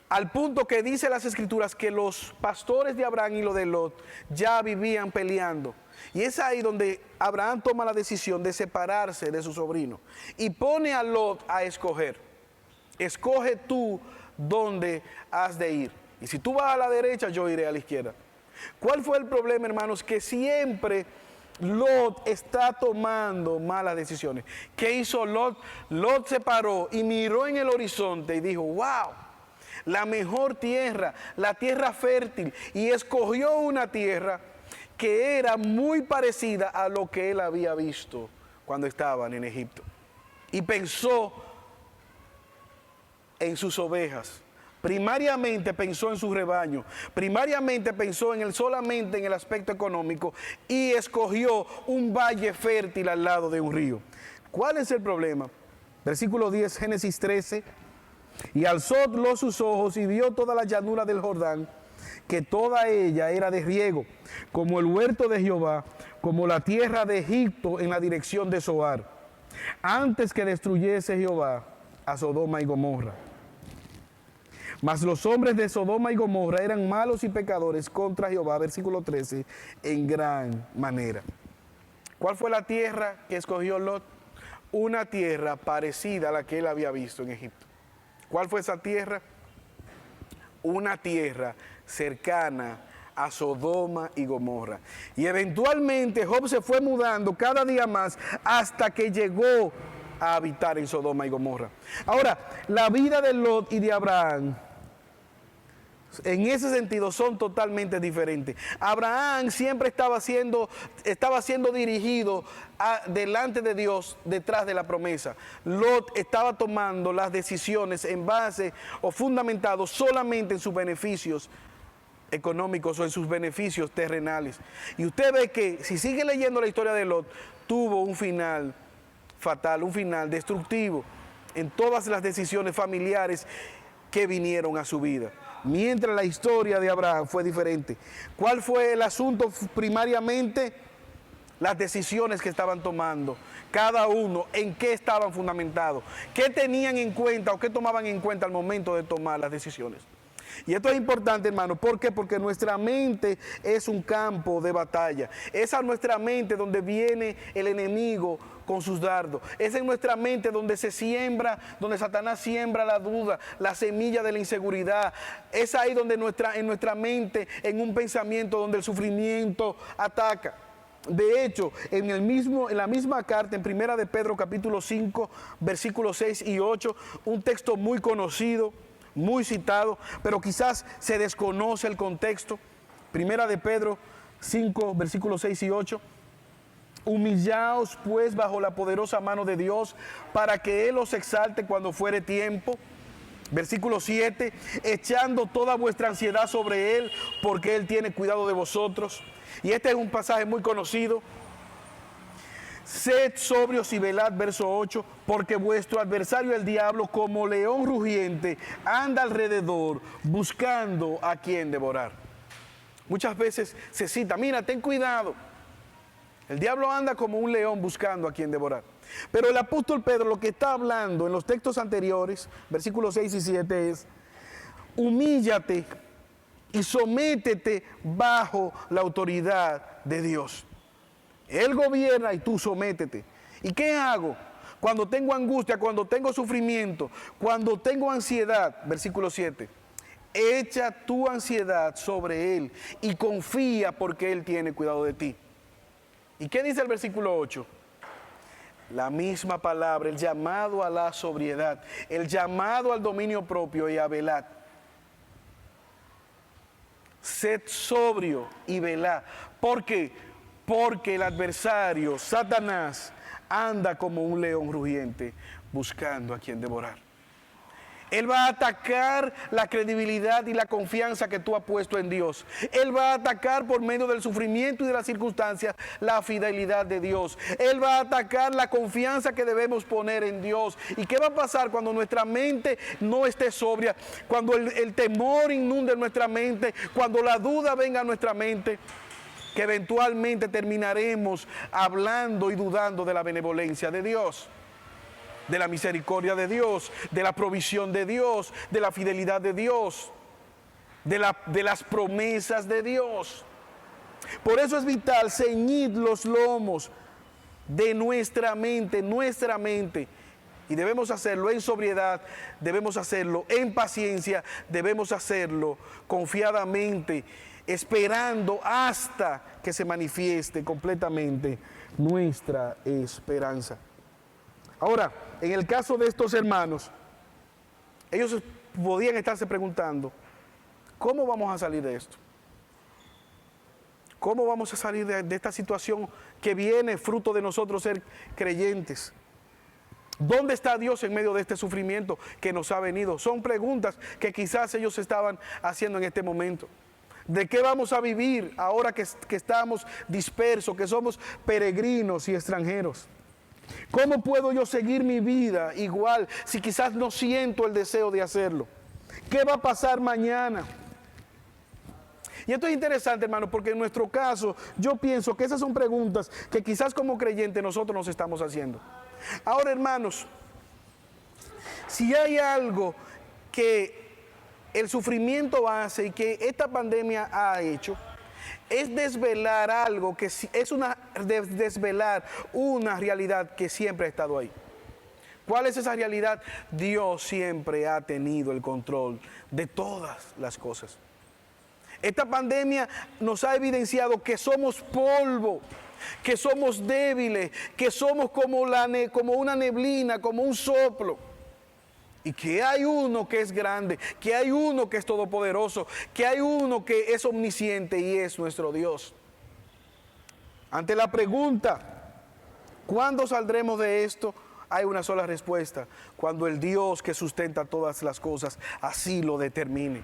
al punto que dice las Escrituras que los pastores de Abraham y los de Lot ya vivían peleando. Y es ahí donde Abraham toma la decisión de separarse de su sobrino y pone a Lot a escoger. Escoge tú dónde has de ir. Y si tú vas a la derecha, yo iré a la izquierda. ¿Cuál fue el problema, hermanos? Que siempre Lot está tomando malas decisiones. ¿Qué hizo Lot? Lot se paró y miró en el horizonte y dijo, wow, la mejor tierra, la tierra fértil, y escogió una tierra que era muy parecida a lo que él había visto cuando estaban en Egipto. Y pensó en sus ovejas. Primariamente pensó en su rebaño, primariamente pensó solamente en el aspecto económico y escogió un valle fértil al lado de un río. ¿Cuál es el problema? Versículo 10, Génesis 13. Y alzó Lot sus ojos y vio toda la llanura del Jordán, que toda ella era de riego, como el huerto de Jehová, como la tierra de Egipto en la dirección de Zoar, antes que destruyese Jehová a Sodoma y Gomorra. Mas los hombres de Sodoma y Gomorra eran malos y pecadores contra Jehová, versículo 13, en gran manera. ¿Cuál fue la tierra que escogió Lot? Una tierra parecida a la que él había visto en Egipto. ¿Cuál fue esa tierra? Una tierra cercana a Sodoma y Gomorra. Y eventualmente Job se fue mudando cada día más hasta que llegó a habitar en Sodoma y Gomorra. Ahora, la vida de Lot y de Abraham, en ese sentido, son totalmente diferentes. Abraham siempre estaba siendo dirigido delante de Dios, detrás de la promesa. Lot estaba tomando las decisiones en base o fundamentado solamente en sus beneficios económicos o en sus beneficios terrenales. Y usted ve que, si sigue leyendo la historia de Lot, tuvo un final fatal, un final destructivo en todas las decisiones familiares que vinieron a su vida. Mientras la historia de Abraham fue diferente. ¿Cuál fue el asunto primariamente? Las decisiones que estaban tomando, cada uno, en qué estaban fundamentados, qué tenían en cuenta o qué tomaban en cuenta al momento de tomar las decisiones. Y esto es importante, hermano. ¿Por qué? Porque nuestra mente es un campo de batalla. Es a nuestra mente donde viene el enemigo con sus dardos. Es en nuestra mente donde se siembra, donde Satanás siembra la duda, la semilla de la inseguridad. Es ahí donde en nuestra mente, en un pensamiento donde el sufrimiento ataca. De hecho, en la misma carta, en Primera de Pedro, capítulo 5, versículos 6 y 8, un texto muy conocido, muy citado, pero quizás se desconoce el contexto. Primera de Pedro 5, versículos 6 y 8. Humillaos pues bajo la poderosa mano de Dios, para que Él os exalte cuando fuere tiempo. Versículo 7, echando toda vuestra ansiedad sobre Él, porque Él tiene cuidado de vosotros. Y este es un pasaje muy conocido. Sed sobrios y velad, verso 8, porque vuestro adversario el diablo, como león rugiente, anda alrededor buscando a quien devorar. Muchas veces se cita, mira, ten cuidado. El diablo anda como un león buscando a quien devorar. Pero el apóstol Pedro lo que está hablando en los textos anteriores, versículos 6 y 7 es, humíllate y sométete bajo la autoridad de Dios. Él gobierna y tú sométete. ¿Y qué hago? Cuando tengo angustia, cuando tengo sufrimiento, cuando tengo ansiedad, versículo 7, echa tu ansiedad sobre Él y confía porque Él tiene cuidado de ti. ¿Y qué dice el versículo 8? La misma palabra, el llamado a la sobriedad, el llamado al dominio propio y a velar. Sed sobrio y velad. ¿Por qué? Porque el adversario, Satanás, anda como un león rugiente buscando a quien devorar. Él va a atacar la credibilidad y la confianza que tú has puesto en Dios. Él va a atacar por medio del sufrimiento y de las circunstancias la fidelidad de Dios. Él va a atacar la confianza que debemos poner en Dios. ¿Y qué va a pasar cuando nuestra mente no esté sobria? Cuando el temor inunde nuestra mente, cuando la duda venga a nuestra mente, que eventualmente terminaremos hablando y dudando de la benevolencia de Dios, de la misericordia de Dios, de la provisión de Dios, de la fidelidad de Dios, de las promesas de Dios. Por eso es vital ceñid los lomos de nuestra mente, y debemos hacerlo en sobriedad, debemos hacerlo en paciencia, debemos hacerlo confiadamente, esperando hasta que se manifieste completamente nuestra esperanza. Ahora, en el caso de estos hermanos, ellos podían estarse preguntando, ¿cómo vamos a salir de esto? ¿Cómo vamos a salir de esta situación que viene fruto de nosotros ser creyentes? ¿Dónde está Dios en medio de este sufrimiento que nos ha venido? Son preguntas que quizás ellos estaban haciendo en este momento. ¿De qué vamos a vivir ahora que estamos dispersos, que somos peregrinos y extranjeros? ¿Cómo puedo yo seguir mi vida igual si quizás no siento el deseo de hacerlo? ¿Qué va a pasar mañana? Y esto es interesante, hermano, porque en nuestro caso yo pienso que esas son preguntas que quizás como creyentes nosotros nos estamos haciendo. Ahora, hermanos, si hay algo que el sufrimiento base y que esta pandemia ha hecho es desvelar algo que es desvelar una realidad que siempre ha estado ahí. ¿Cuál es esa realidad? Dios siempre ha tenido el control de todas las cosas. Esta pandemia nos ha evidenciado que somos polvo, que somos débiles, que somos como una neblina, como un soplo. Y que hay uno que es grande, que hay uno que es todopoderoso, que hay uno que es omnisciente y es nuestro Dios. Ante la pregunta, ¿cuándo saldremos de esto? Hay una sola respuesta: cuando el Dios que sustenta todas las cosas así lo determine.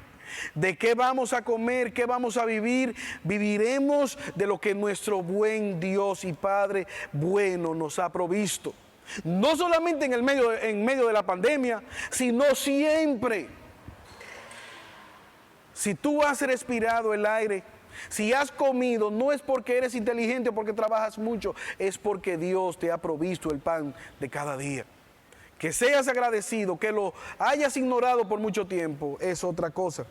¿De qué vamos a comer? ¿Qué vamos a vivir? Viviremos de lo que nuestro buen Dios y Padre bueno nos ha provisto. No solamente en medio de la pandemia, sino siempre. Si tú has respirado el aire, si has comido, no es porque eres inteligente o porque trabajas mucho, es porque Dios te ha provisto el pan de cada día. Que seas agradecido, que lo hayas ignorado por mucho tiempo, es otra cosa.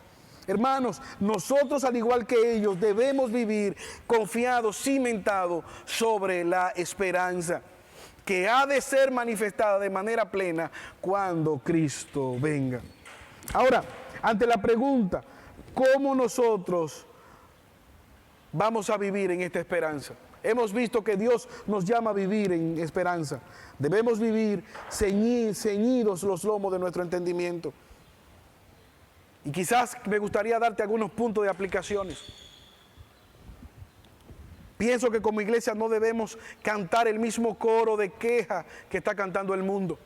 Hermanos, nosotros al igual que ellos debemos vivir confiados, cimentados sobre la esperanza que ha de ser manifestada de manera plena cuando Cristo venga. Ahora, ante la pregunta, ¿cómo nosotros vamos a vivir en esta esperanza? Hemos visto que Dios nos llama a vivir en esperanza. Debemos vivir ceñidos los lomos de nuestro entendimiento. Y quizás me gustaría darte algunos puntos de aplicaciones. Pienso que como iglesia no debemos cantar el mismo coro de queja que está cantando el mundo.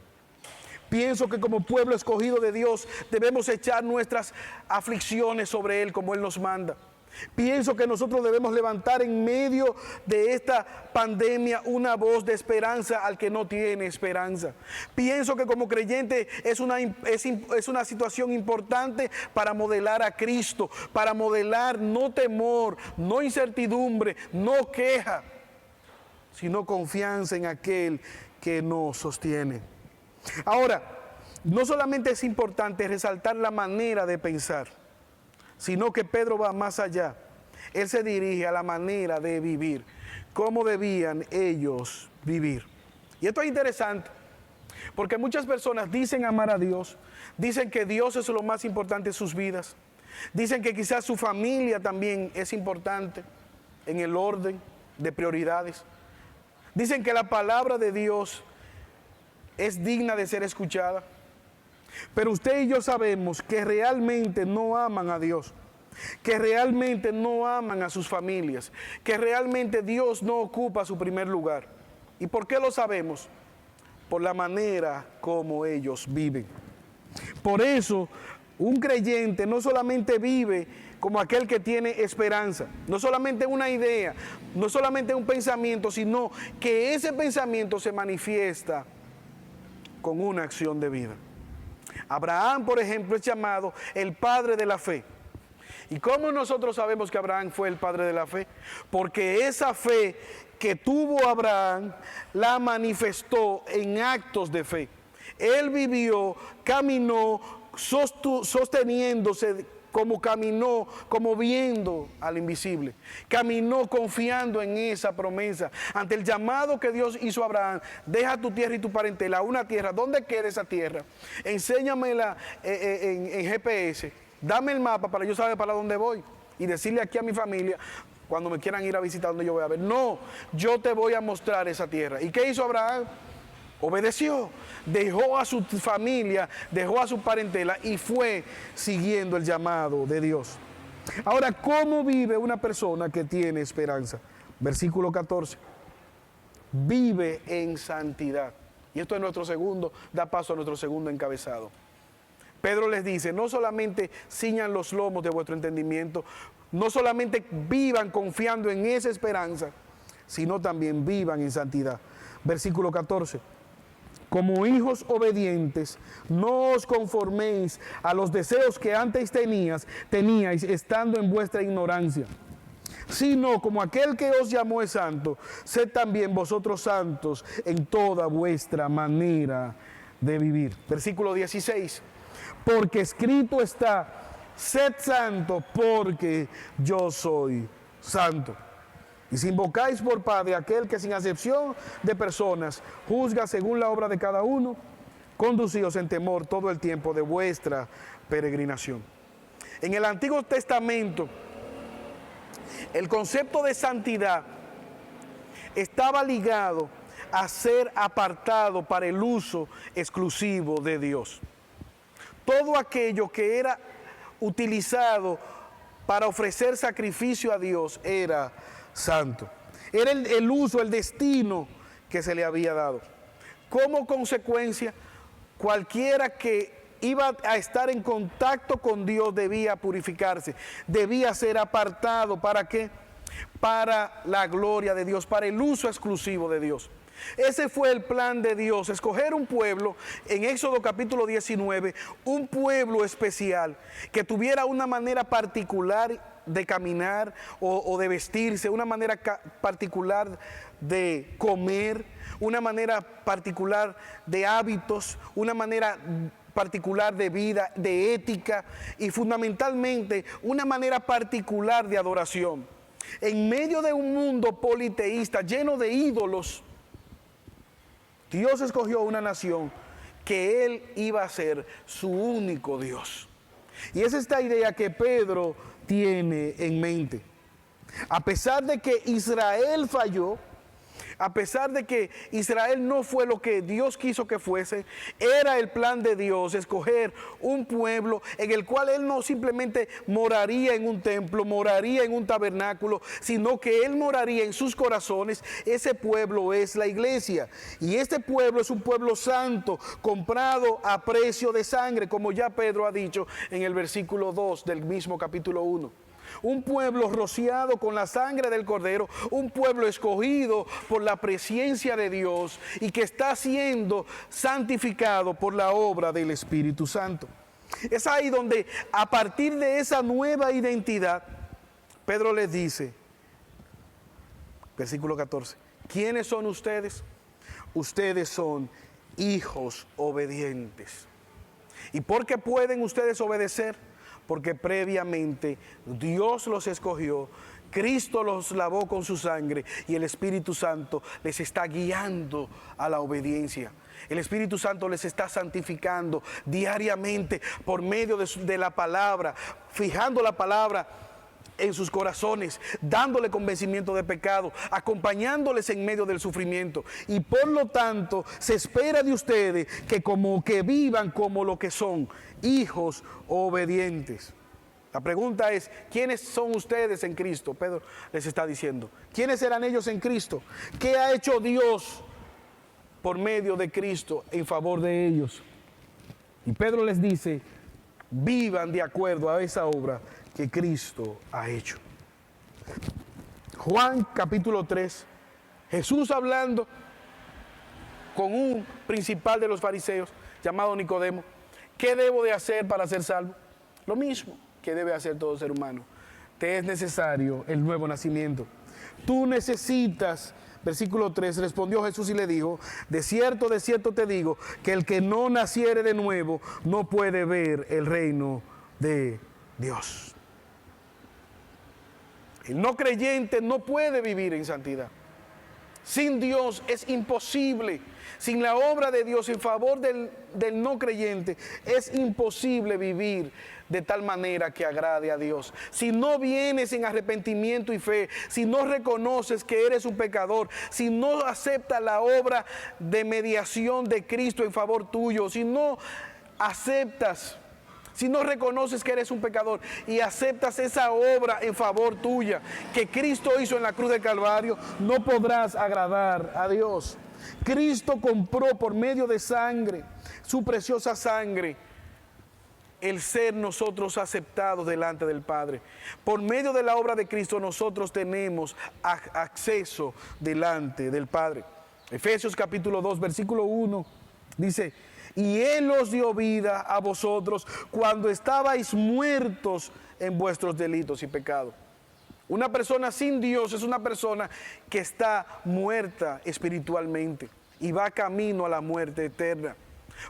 Pienso que como pueblo escogido de Dios debemos echar nuestras aflicciones sobre Él como Él nos manda. Pienso que nosotros debemos levantar en medio de esta pandemia una voz de esperanza al que no tiene esperanza. Pienso que como creyente es una situación importante para modelar a Cristo, para modelar no temor, no incertidumbre, no queja, sino confianza en aquel que nos sostiene. Ahora, no solamente es importante resaltar la manera de pensar, sino que Pedro va más allá. Él se dirige a la manera de vivir, cómo debían ellos vivir. Y esto es interesante, porque muchas personas dicen amar a Dios, dicen que Dios es lo más importante en sus vidas, dicen que quizás su familia también es importante en el orden de prioridades, dicen que la palabra de Dios es digna de ser escuchada. Pero usted y yo sabemos que realmente no aman a Dios, que realmente no aman a sus familias, que realmente Dios no ocupa su primer lugar. ¿Y por qué lo sabemos? Por la manera como ellos viven. Por eso, un creyente no solamente vive como aquel que tiene esperanza, no solamente una idea, no solamente un pensamiento, sino que ese pensamiento se manifiesta con una acción de vida. Abraham, por ejemplo, es llamado el padre de la fe. ¿Y cómo nosotros sabemos que Abraham fue el padre de la fe? Porque esa fe que tuvo Abraham la manifestó en actos de fe. Él vivió, caminó, sosteniéndose como caminó, como viendo al invisible. Caminó confiando en esa promesa. Ante el llamado que Dios hizo a Abraham, deja tu tierra y tu parentela, una tierra. ¿Dónde queda esa tierra? Enséñamela en GPS. Dame el mapa para yo saber para dónde voy. Y decirle aquí a mi familia, cuando me quieran ir a visitar, donde yo voy a ver. No, yo te voy a mostrar esa tierra. ¿Y qué hizo Abraham? Obedeció, dejó a su familia, dejó a su parentela y fue siguiendo el llamado de Dios. Ahora, ¿cómo vive una persona que tiene esperanza? Versículo 14. Vive en santidad. Y esto es da paso a nuestro segundo encabezado. Pedro les dice, no solamente ciñan los lomos de vuestro entendimiento, no solamente vivan confiando en esa esperanza, sino también vivan en santidad. Versículo 14. Como hijos obedientes, no os conforméis a los deseos que antes teníais estando en vuestra ignorancia, sino como aquel que os llamó es santo, sed también vosotros santos en toda vuestra manera de vivir. Versículo 16. Porque escrito está, sed santos porque yo soy santo. Y si invocáis por Padre aquel que sin acepción de personas juzga según la obra de cada uno, conducíos en temor todo el tiempo de vuestra peregrinación. En el Antiguo Testamento, el concepto de santidad estaba ligado a ser apartado para el uso exclusivo de Dios. Todo aquello que era utilizado para ofrecer sacrificio a Dios era santo. Era el uso, el destino que se le había dado. Como consecuencia, cualquiera que iba a estar en contacto con Dios debía purificarse, debía ser apartado. ¿Para qué? Para la gloria de Dios, para el uso exclusivo de Dios. Ese fue el plan de Dios, escoger un pueblo, en Éxodo capítulo 19, un pueblo especial, que tuviera una manera particular de caminar o de vestirse, una manera particular de comer, una manera particular de hábitos, una manera particular de vida, de ética y fundamentalmente una manera particular de adoración. En medio de un mundo politeísta lleno de ídolos, Dios escogió una nación que Él iba a ser su único Dios. Y es esta idea que Pedro tiene en mente. A pesar de que Israel falló, a pesar de que Israel no fue lo que Dios quiso que fuese, era el plan de Dios escoger un pueblo en el cual Él no simplemente moraría en un templo, moraría en un tabernáculo, sino que Él moraría en sus corazones. Ese pueblo es la iglesia. Y este pueblo es un pueblo santo, comprado a precio de sangre, como ya Pedro ha dicho en el versículo 2 del mismo capítulo 1. Un pueblo rociado con la sangre del Cordero, un pueblo escogido por la presencia de Dios y que está siendo santificado por la obra del Espíritu Santo. Es ahí donde, a partir de esa nueva identidad, Pedro les dice, versículo 14, ¿quiénes son ustedes? Ustedes son hijos obedientes. ¿Y por qué pueden ustedes obedecer? Porque previamente Dios los escogió, Cristo los lavó con su sangre y el Espíritu Santo les está guiando a la obediencia. El Espíritu Santo les está santificando diariamente por medio de la palabra, fijando la palabra en sus corazones, dándole convencimiento de pecado, acompañándoles en medio del sufrimiento. Y por lo tanto, se espera de ustedes que vivan como lo que son, hijos obedientes. La pregunta es, ¿quiénes son ustedes en Cristo? Pedro les está diciendo, ¿quiénes eran ellos en Cristo? ¿Qué ha hecho Dios por medio de Cristo en favor de ellos? Y Pedro les dice, vivan de acuerdo a esa obra que Cristo ha hecho. Juan capítulo 3, Jesús hablando con un principal de los fariseos llamado Nicodemo. ¿Qué debo de hacer para ser salvo? Lo mismo que debe hacer todo ser humano. Te es necesario el nuevo nacimiento. Tú necesitas, versículo 3, respondió Jesús y le dijo, de cierto te digo, que el que no naciere de nuevo no puede ver el reino de Dios. El no creyente no puede vivir en santidad. Sin Dios es imposible. Sin la obra de Dios en favor del no creyente es imposible vivir de tal manera que agrade a Dios. Si no vienes en arrepentimiento y fe, si no reconoces que eres un pecador, si no aceptas la obra de mediación de Cristo en favor tuyo, si no aceptas, si no reconoces que eres un pecador y aceptas esa obra en favor tuya que Cristo hizo en la cruz del Calvario, no podrás agradar a Dios. Cristo compró por medio de sangre, su preciosa sangre, el ser nosotros aceptados delante del Padre. Por medio de la obra de Cristo nosotros tenemos acceso delante del Padre. Efesios capítulo 2, versículo 1, dice, y Él os dio vida a vosotros cuando estabais muertos en vuestros delitos y pecados. Una persona sin Dios es una persona que está muerta espiritualmente y va camino a la muerte eterna.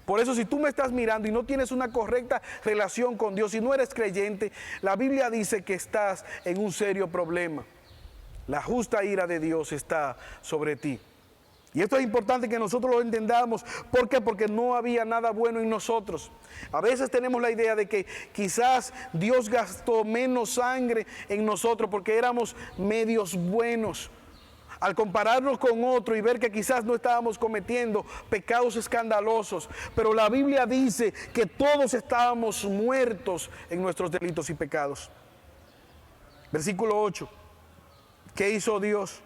Por eso, si tú me estás mirando y no tienes una correcta relación con Dios y no eres creyente, la Biblia dice que estás en un serio problema. La justa ira de Dios está sobre ti. Y esto es importante que nosotros lo entendamos. ¿Por qué? Porque no había nada bueno en nosotros. A veces tenemos la idea de que quizás Dios gastó menos sangre en nosotros porque éramos medios buenos. Al compararnos con otro y ver que quizás no estábamos cometiendo pecados escandalosos. Pero la Biblia dice que todos estábamos muertos en nuestros delitos y pecados. Versículo 8. ¿Qué hizo Dios?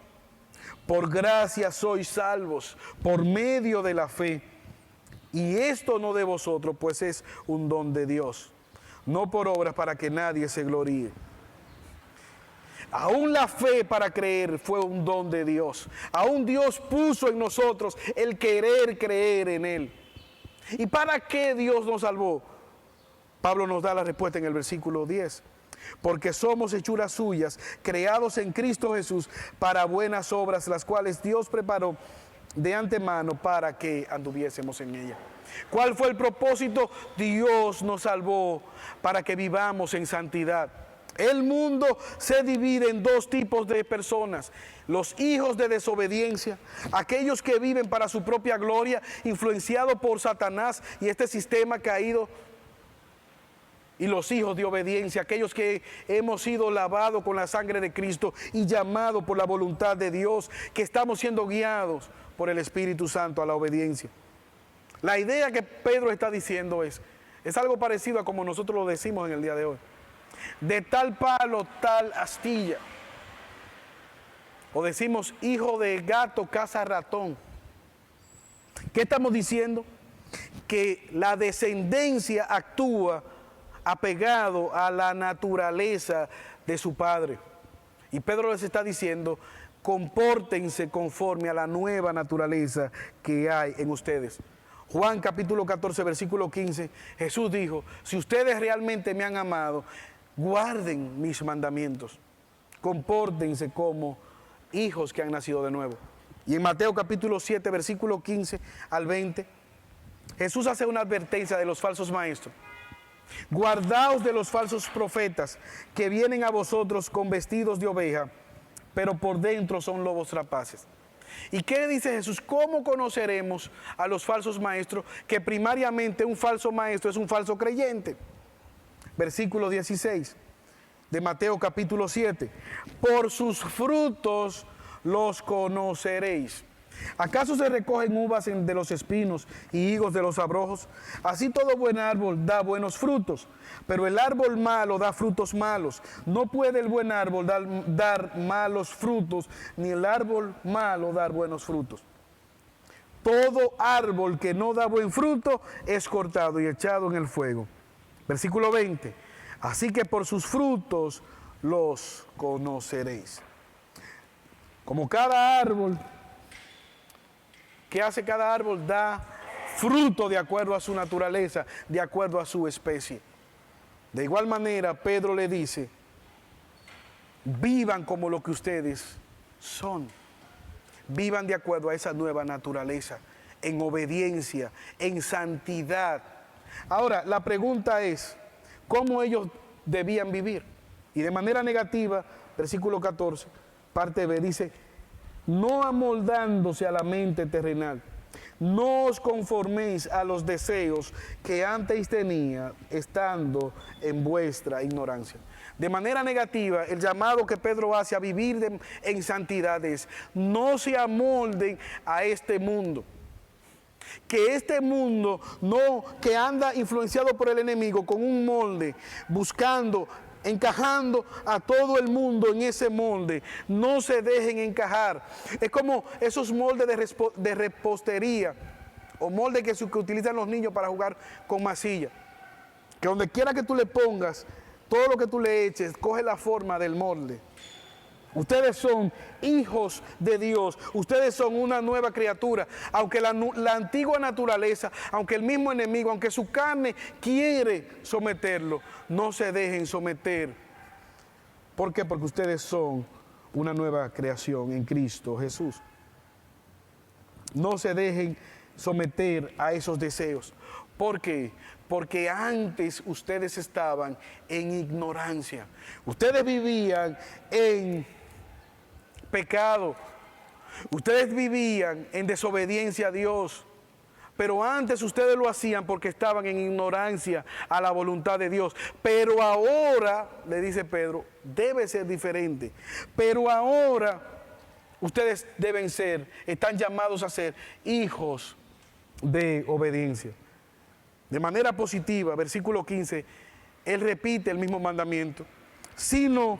Por gracia sois salvos, por medio de la fe. Y esto no de vosotros, pues es un don de Dios. No por obras para que nadie se gloríe. Aún la fe para creer fue un don de Dios. Aún Dios puso en nosotros el querer creer en Él. ¿Y para qué Dios nos salvó? Pablo nos da la respuesta en el versículo 10. Porque somos hechuras suyas, creados en Cristo Jesús para buenas obras, las cuales Dios preparó de antemano para que anduviésemos en ella. ¿Cuál fue el propósito? Dios nos salvó para que vivamos en santidad. El mundo se divide en dos tipos de personas: los hijos de desobediencia, aquellos que viven para su propia gloria, influenciados por Satanás y este sistema caído, y los hijos de obediencia, aquellos que hemos sido lavados con la sangre de Cristo y llamados por la voluntad de Dios, que estamos siendo guiados por el Espíritu Santo a la obediencia. La idea que Pedro está diciendo es algo parecido a como nosotros lo decimos en el día de hoy. De tal palo, tal astilla. O decimos, hijo de gato, caza ratón. ¿Qué estamos diciendo? Que la descendencia actúa apegado a la naturaleza de su padre. Y Pedro les está diciendo, compórtense conforme a la nueva naturaleza que hay en ustedes. Juan capítulo 14, versículo 15, Jesús dijo, si ustedes realmente me han amado, guarden mis mandamientos, compórtense como hijos que han nacido de nuevo. Y en Mateo capítulo 7, versículo 15 al 20, Jesús hace una advertencia de los falsos maestros. Guardaos de los falsos profetas que vienen a vosotros con vestidos de oveja, pero por dentro son lobos rapaces. ¿Y qué dice Jesús? ¿Cómo conoceremos a los falsos maestros? Que primariamente un falso maestro es un falso creyente. Versículo 16 de Mateo capítulo 7. Por sus frutos los conoceréis. ¿Acaso se recogen uvas de los espinos y higos de los abrojos? Así todo buen árbol da buenos frutos, pero el árbol malo da frutos malos. No puede el buen árbol dar malos frutos, ni el árbol malo dar buenos frutos. Todo árbol que no da buen fruto es cortado y echado en el fuego. Versículo 20. Así que por sus frutos los conoceréis. Como cada árbol, ¿qué hace cada árbol? Da fruto de acuerdo a su naturaleza, de acuerdo a su especie. De igual manera, Pedro le dice, vivan como lo que ustedes son. Vivan de acuerdo a esa nueva naturaleza, en obediencia, en santidad. Ahora, la pregunta es, ¿cómo ellos debían vivir? Y de manera negativa, versículo 14, parte B, dice, no amoldándose a la mente terrenal, no os conforméis a los deseos que antes tenía, estando en vuestra ignorancia. De manera negativa, el llamado que Pedro hace a vivir en santidad es, no se amolden a este mundo. Que este mundo, que anda influenciado por el enemigo con un molde, buscando, encajando a todo el mundo en ese molde, no se dejen encajar. Es como esos moldes de repostería o moldes que utilizan los niños para jugar con masilla, que donde quiera que tú le pongas, todo lo que tú le eches, coge la forma del molde. Ustedes son hijos de Dios, ustedes son una nueva criatura. Aunque la antigua naturaleza, aunque el mismo enemigo, aunque su carne quiere someterlo, no se dejen someter. ¿Por qué? Porque ustedes son una nueva creación en Cristo Jesús. No se dejen someter a esos deseos. ¿Por qué? Porque antes ustedes estaban en ignorancia. Ustedes vivían en pecado. Ustedes vivían en desobediencia a Dios. Pero antes ustedes lo hacían porque estaban en ignorancia a la voluntad de Dios. Pero ahora, le dice Pedro, debe ser diferente. Pero ahora ustedes están llamados a ser hijos de obediencia. De manera positiva, versículo 15, él repite el mismo mandamiento. Sino,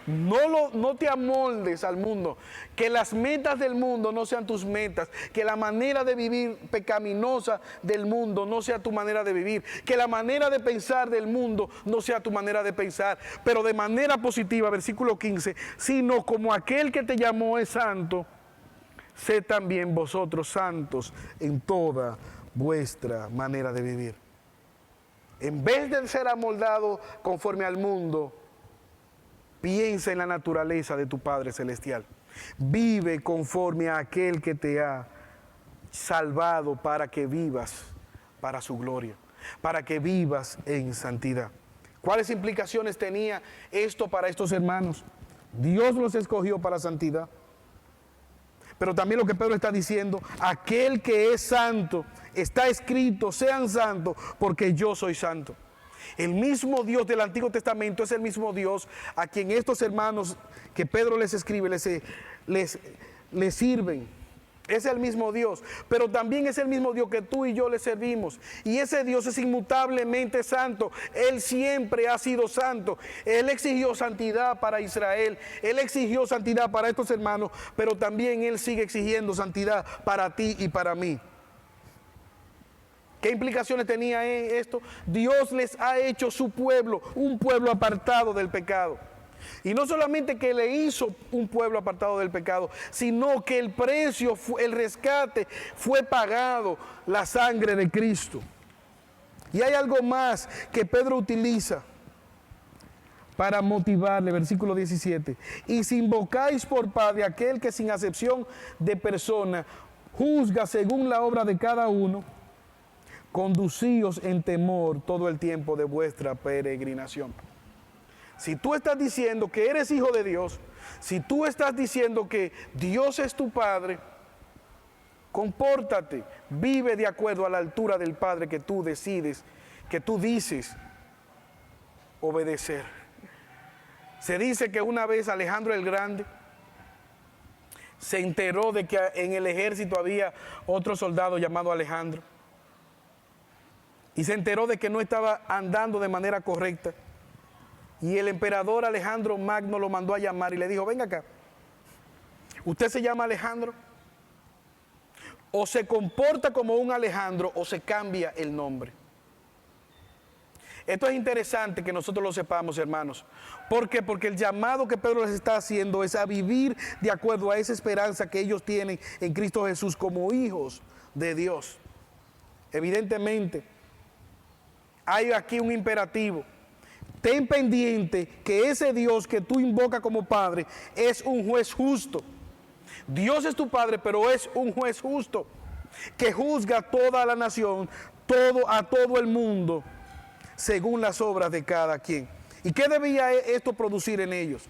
no te amoldes al mundo, que las metas del mundo no sean tus metas, que la manera de vivir pecaminosa del mundo no sea tu manera de vivir, que la manera de pensar del mundo no sea tu manera de pensar, pero de manera positiva, versículo 15, sino como aquel que te llamó es santo, sed también vosotros santos en toda vuestra manera de vivir. En vez de ser amoldado conforme al mundo, piensa en la naturaleza de tu Padre Celestial. Vive conforme a aquel que te ha salvado para que vivas para su gloria, para que vivas en santidad. ¿Cuáles implicaciones tenía esto para estos hermanos? Dios los escogió para santidad. Pero también lo que Pedro está diciendo, aquel que es santo, está escrito, sean santos, porque yo soy santo. El mismo Dios del Antiguo Testamento es el mismo Dios a quien estos hermanos que Pedro les escribe, les sirven. Es el mismo Dios, pero también es el mismo Dios que tú y yo le servimos. Y ese Dios es inmutablemente santo. Él siempre ha sido santo. Él exigió santidad para Israel. Él exigió santidad para estos hermanos, pero también Él sigue exigiendo santidad para ti y para mí. ¿Qué implicaciones tenía esto? Dios les ha hecho su pueblo, un pueblo apartado del pecado. Y no solamente que le hizo un pueblo apartado del pecado, sino que el precio, el rescate fue pagado, la sangre de Cristo. Y hay algo más que Pedro utiliza para motivarle, versículo 17. Y si invocáis por Padre aquel que sin acepción de persona juzga según la obra de cada uno, conducíos en temor todo el tiempo de vuestra peregrinación. Si tú estás diciendo que eres hijo de Dios, si tú estás diciendo que Dios es tu Padre, compórtate, vive de acuerdo a la altura del Padre que tú decides, que tú dices obedecer. Se dice que una vez Alejandro el Grande se enteró de que en el ejército había otro soldado llamado Alejandro. Y se enteró de que no estaba andando de manera correcta. Y el emperador Alejandro Magno lo mandó a llamar y le dijo, venga acá, ¿usted se llama Alejandro? O se comporta como un Alejandro o se cambia el nombre. Esto es interesante que nosotros lo sepamos, hermanos. ¿Por qué? Porque el llamado que Pedro les está haciendo es a vivir de acuerdo a esa esperanza que ellos tienen en Cristo Jesús como hijos de Dios. Evidentemente, hay aquí un imperativo. Ten pendiente que ese Dios que tú invocas como Padre es un juez justo. Dios es tu Padre, pero es un juez justo que juzga a toda la nación, a todo el mundo, según las obras de cada quien. ¿Y qué debía esto producir en ellos?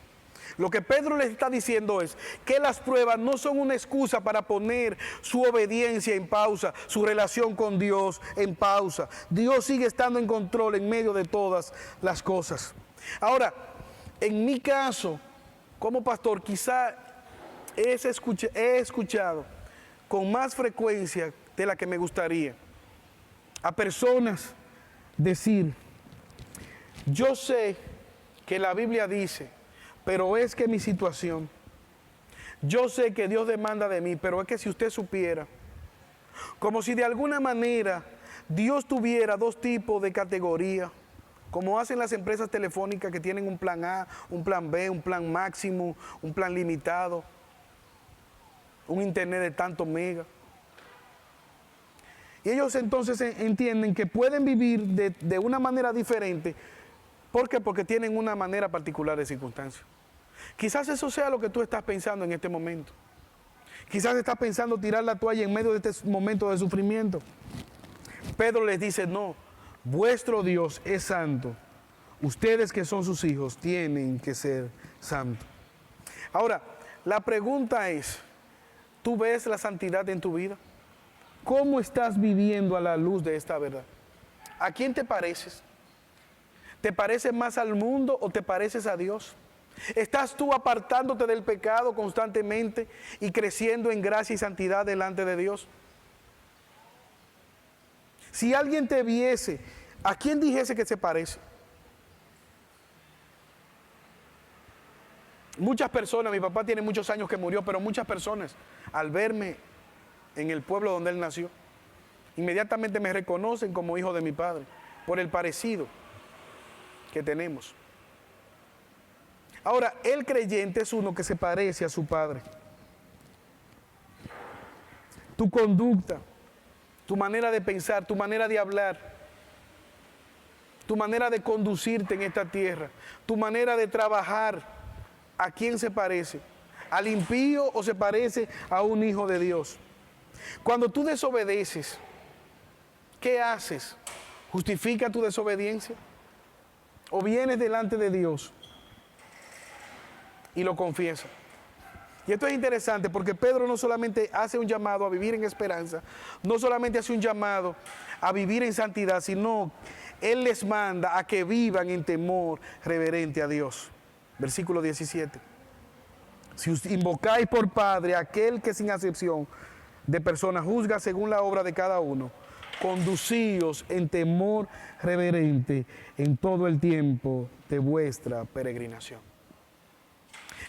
Lo que Pedro les está diciendo es que las pruebas no son una excusa para poner su obediencia en pausa, su relación con Dios en pausa. Dios sigue estando en control en medio de todas las cosas. Ahora, en mi caso, como pastor, quizá he escuchado con más frecuencia de la que me gustaría a personas decir, yo sé que la Biblia dice, pero es que mi situación, yo sé que Dios demanda de mí, pero es que si usted supiera, como si de alguna manera Dios tuviera dos tipos de categoría, como hacen las empresas telefónicas que tienen un plan A, un plan B, un plan máximo, un plan limitado, un internet de tantos megas. Y ellos entonces entienden que pueden vivir de una manera diferente. ¿Por qué? Porque tienen una manera particular de circunstancia. Quizás eso sea lo que tú estás pensando en este momento. Quizás estás pensando tirar la toalla en medio de este momento de sufrimiento. Pedro les dice, no, vuestro Dios es santo. Ustedes que son sus hijos tienen que ser santos. Ahora, la pregunta es, ¿tú ves la santidad en tu vida? ¿Cómo estás viviendo a la luz de esta verdad? ¿A quién te pareces? ¿Te pareces más al mundo o te pareces a Dios? ¿Estás tú apartándote del pecado constantemente y creciendo en gracia y santidad delante de Dios? Si alguien te viese, ¿a quién dijese que se parece? Muchas personas, mi papá tiene muchos años que murió, pero muchas personas, al verme en el pueblo donde él nació, inmediatamente me reconocen como hijo de mi padre, por el parecido que tenemos. Ahora, el creyente es uno que se parece a su padre. Tu conducta, tu manera de pensar, tu manera de hablar, tu manera de conducirte en esta tierra, tu manera de trabajar, ¿a quién se parece? ¿Al impío o se parece a un hijo de Dios? Cuando tú desobedeces, ¿qué haces? ¿Justifica tu desobediencia? ¿O vienes delante de Dios y lo confiesa? Y esto es interesante porque Pedro no solamente hace un llamado a vivir en esperanza, no solamente hace un llamado a vivir en santidad, sino él les manda a que vivan en temor reverente a Dios. Versículo 17. Si os invocáis por Padre a aquel que sin acepción de personas juzga según la obra de cada uno, conducíos en temor reverente en todo el tiempo de vuestra peregrinación.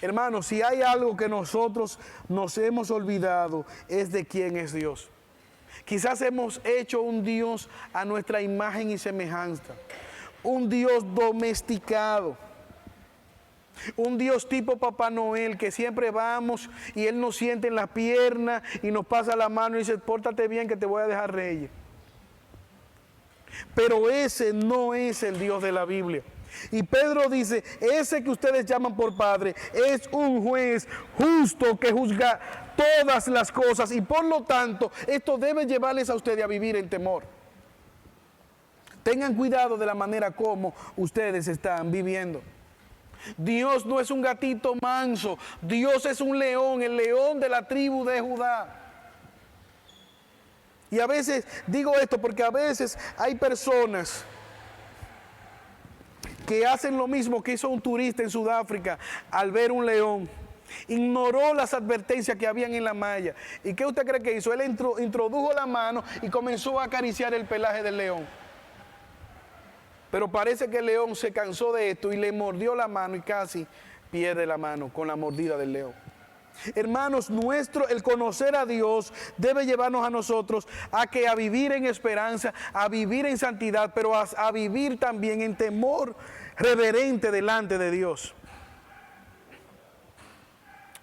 Hermanos, si hay algo que nosotros nos hemos olvidado, es de quién es Dios. Quizás hemos hecho un Dios a nuestra imagen y semejanza, un Dios domesticado, un Dios tipo Papá Noel, que siempre vamos y Él nos siente en la pierna y nos pasa la mano y dice, pórtate bien que te voy a dejar reyes. Pero ese no es el Dios de la Biblia. Y Pedro dice, ese que ustedes llaman por Padre es un juez justo que juzga todas las cosas, y por lo tanto esto debe llevarles a ustedes a vivir en temor. Tengan cuidado de la manera como ustedes están viviendo. Dios no es un gatito manso, Dios es un león, el león de la tribu de Judá. Y a veces digo esto porque a veces hay personas que hacen lo mismo que hizo un turista en Sudáfrica al ver un león. Ignoró las advertencias que habían en la malla. ¿Y qué usted cree que hizo? Él introdujo la mano y comenzó a acariciar el pelaje del león. Pero parece que el león se cansó de esto y le mordió la mano y casi pierde la mano con la mordida del león. Hermanos, el conocer a Dios debe llevarnos a nosotros a vivir en esperanza, a vivir en santidad, pero a vivir también en temor reverente delante de Dios.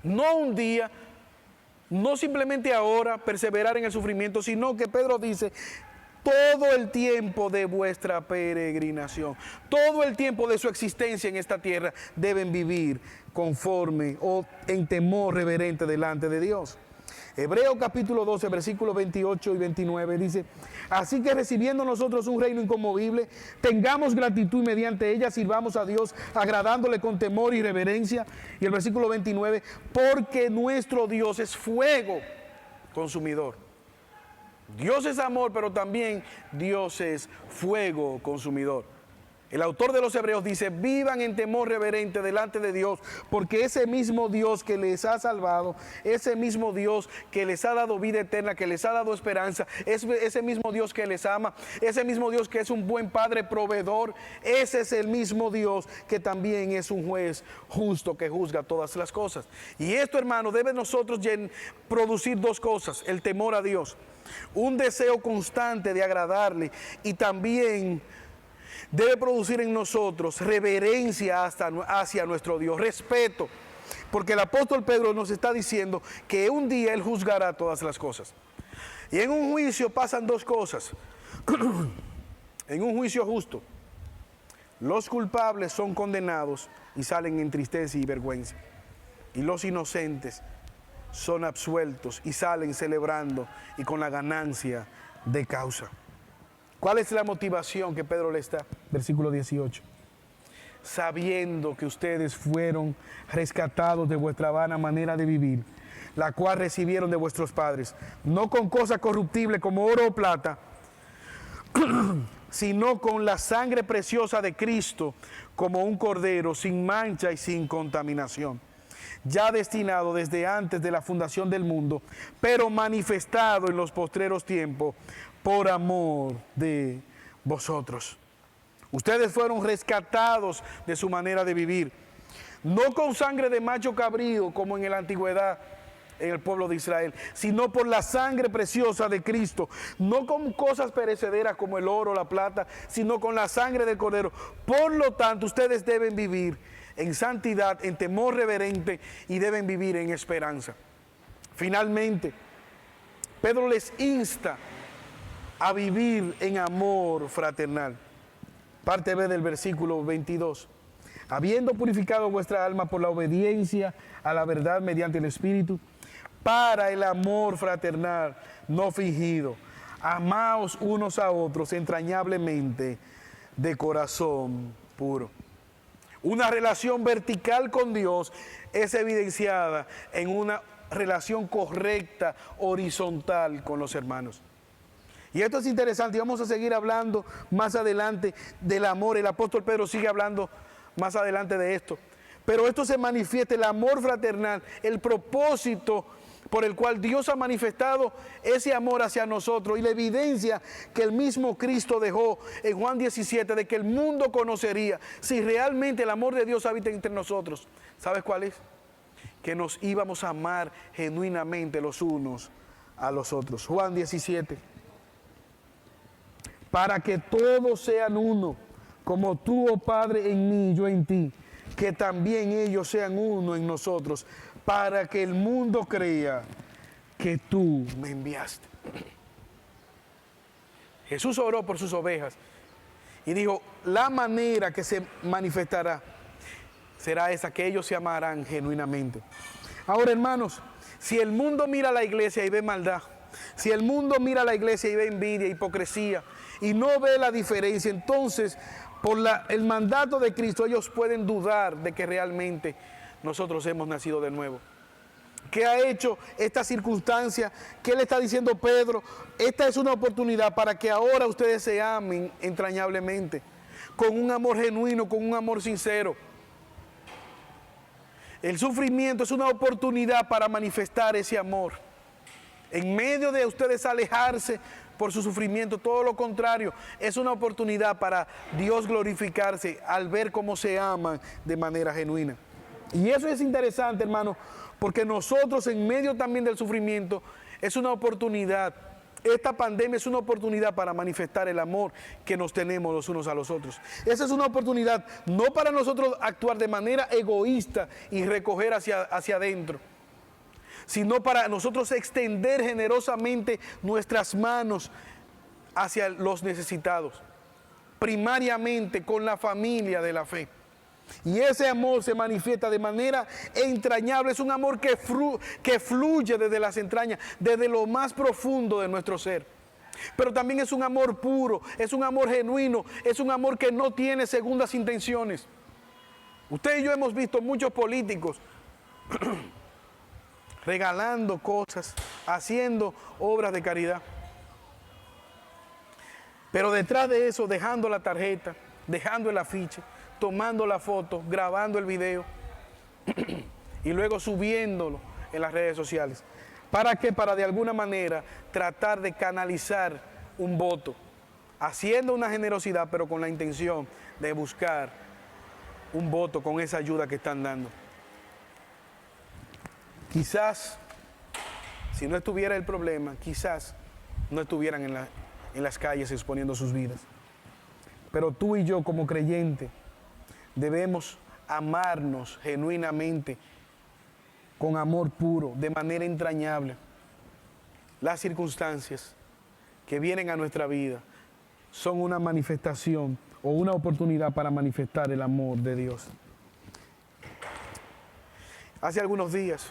No un día, no simplemente ahora perseverar en el sufrimiento, sino que Pedro dice, todo el tiempo de vuestra peregrinación, todo el tiempo de su existencia en esta tierra, deben vivir conforme o en temor reverente delante de Dios. Hebreos capítulo 12, versículos 28 y 29 dice, así que recibiendo nosotros un reino inconmovible, tengamos gratitud y mediante ella sirvamos a Dios, agradándole con temor y reverencia. Y el versículo 29, porque nuestro Dios es fuego consumidor. Dios es amor, pero también Dios es fuego consumidor. El autor de los Hebreos dice, vivan en temor reverente delante de Dios, porque ese mismo Dios que les ha salvado, ese mismo Dios que les ha dado vida eterna, que les ha dado esperanza, ese mismo Dios que les ama, ese mismo Dios que es un buen Padre proveedor, ese es el mismo Dios que también es un juez justo que juzga todas las cosas. Y esto, hermano, debe nosotros producir dos cosas: el temor a Dios, un deseo constante de agradarle, y también debe producir en nosotros reverencia hacia nuestro Dios, respeto, porque el apóstol Pedro nos está diciendo que un día Él juzgará todas las cosas. Y en un juicio pasan dos cosas. En un juicio justo, los culpables son condenados y salen en tristeza y vergüenza, y los inocentes son absueltos y salen celebrando y con la ganancia de causa. ¿Cuál es la motivación que Pedro le está? Versículo 18. Sabiendo que ustedes fueron rescatados de vuestra vana manera de vivir, la cual recibieron de vuestros padres, no con cosas corruptibles como oro o plata, sino con la sangre preciosa de Cristo, como un cordero sin mancha y sin contaminación, ya destinado desde antes de la fundación del mundo, pero manifestado en los postreros tiempos por amor de vosotros. Ustedes fueron rescatados de su manera de vivir, no con sangre de macho cabrío como en la antigüedad en el pueblo de Israel, sino por la sangre preciosa de Cristo, no con cosas perecederas como el oro o la plata, sino con la sangre del Cordero. Por lo tanto, ustedes deben vivir en santidad, en temor reverente, y deben vivir en esperanza. Finalmente, Pedro les insta a vivir en amor fraternal. Parte B del versículo 22. Habiendo purificado vuestra alma por la obediencia a la verdad mediante el Espíritu, para el amor fraternal no fingido, amaos unos a otros entrañablemente de corazón puro. Una relación vertical con Dios es evidenciada en una relación correcta, horizontal con los hermanos. Y esto es interesante, y vamos a seguir hablando más adelante del amor. El apóstol Pedro sigue hablando más adelante de esto. Pero esto se manifiesta, el amor fraternal, el propósito por el cual Dios ha manifestado ese amor hacia nosotros, y la evidencia que el mismo Cristo dejó en Juan 17 de que el mundo conocería si realmente el amor de Dios habita entre nosotros. ¿Sabes cuál es? Que nos íbamos a amar genuinamente los unos a los otros. Juan 17. Para que todos sean uno, como tú, oh Padre, en mí y yo en ti, que también ellos sean uno en nosotros, para que el mundo crea que tú me enviaste. Jesús oró por sus ovejas y dijo, la manera que se manifestará será esa, que ellos se amarán genuinamente. Ahora, hermanos, si el mundo mira a la iglesia y ve maldad, si el mundo mira a la iglesia y ve envidia, hipocresía, y no ve la diferencia, entonces por el mandato de Cristo ellos pueden dudar de que realmente nosotros hemos nacido de nuevo. ¿Qué ha hecho esta circunstancia? ¿Qué le está diciendo Pedro? Esta es una oportunidad para que ahora ustedes se amen entrañablemente, con un amor genuino, con un amor sincero. El sufrimiento es una oportunidad para manifestar ese amor. En medio de ustedes alejarse por su sufrimiento, todo lo contrario, es una oportunidad para Dios glorificarse al ver cómo se aman de manera genuina. Y eso es interesante, hermano, porque nosotros en medio también del sufrimiento es una oportunidad. Esta pandemia es una oportunidad para manifestar el amor que nos tenemos los unos a los otros. Esa es una oportunidad no para nosotros actuar de manera egoísta y recoger hacia adentro, sino para nosotros extender generosamente nuestras manos hacia los necesitados, primariamente con la familia de la fe. Y ese amor se manifiesta de manera entrañable, es un amor que fluye desde las entrañas, desde lo más profundo de nuestro ser. Pero también es un amor puro, es un amor genuino, es un amor que no tiene segundas intenciones. Usted y yo hemos visto muchos políticos regalando cosas, haciendo obras de caridad. Pero detrás de eso, dejando la tarjeta, dejando el afiche, tomando la foto, grabando el video y luego subiéndolo en las redes sociales. ¿Para qué? Para de alguna manera tratar de canalizar un voto, haciendo una generosidad, pero con la intención de buscar un voto con esa ayuda que están dando. Quizás, si no estuviera el problema, quizás no estuvieran en las calles exponiendo sus vidas. Pero tú y yo, como creyentes, debemos amarnos genuinamente, con amor puro, de manera entrañable. Las circunstancias que vienen a nuestra vida son una manifestación o una oportunidad para manifestar el amor de Dios. Hace algunos días,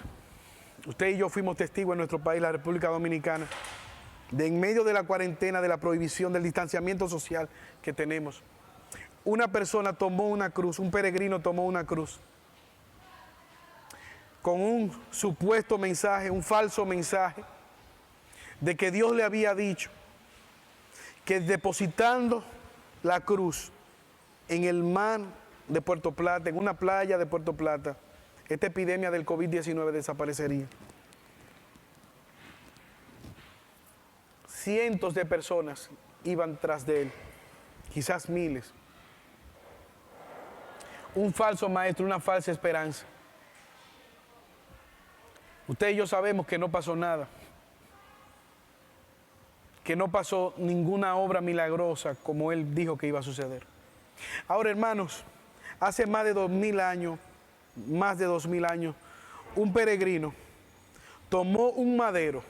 Usted y yo fuimos testigos en nuestro país, la República Dominicana, de en medio de la cuarentena, de la prohibición, del distanciamiento social que tenemos. Una persona tomó una cruz, un peregrino tomó una cruz, con un supuesto mensaje, un falso mensaje, de que Dios le había dicho que depositando la cruz en el mar de Puerto Plata, en una playa de Puerto Plata, esta epidemia del COVID-19 desaparecería. Cientos de personas iban tras de él, quizás miles. Un falso maestro, una falsa esperanza. Usted y yo sabemos que no pasó nada, que no pasó ninguna obra milagrosa como él dijo que iba a suceder. Ahora, hermanos, hace más de 2000 años, un peregrino tomó un madero,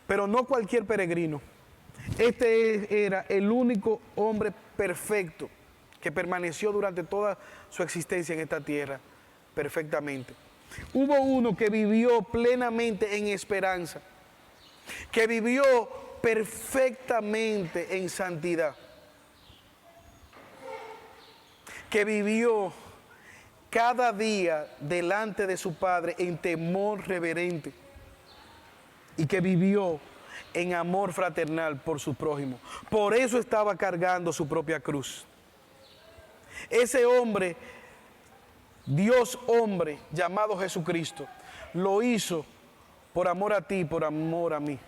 pero no cualquier peregrino. Este era el único hombre perfecto que permaneció durante toda su existencia en esta tierra perfectamente. Hubo uno que vivió plenamente en esperanza, que vivió perfectamente en santidad, que vivió cada día delante de su Padre en temor reverente y que vivió en amor fraternal por su prójimo. Por eso estaba cargando su propia cruz. Ese hombre, Dios hombre, llamado Jesucristo, lo hizo por amor a ti, por amor a mí.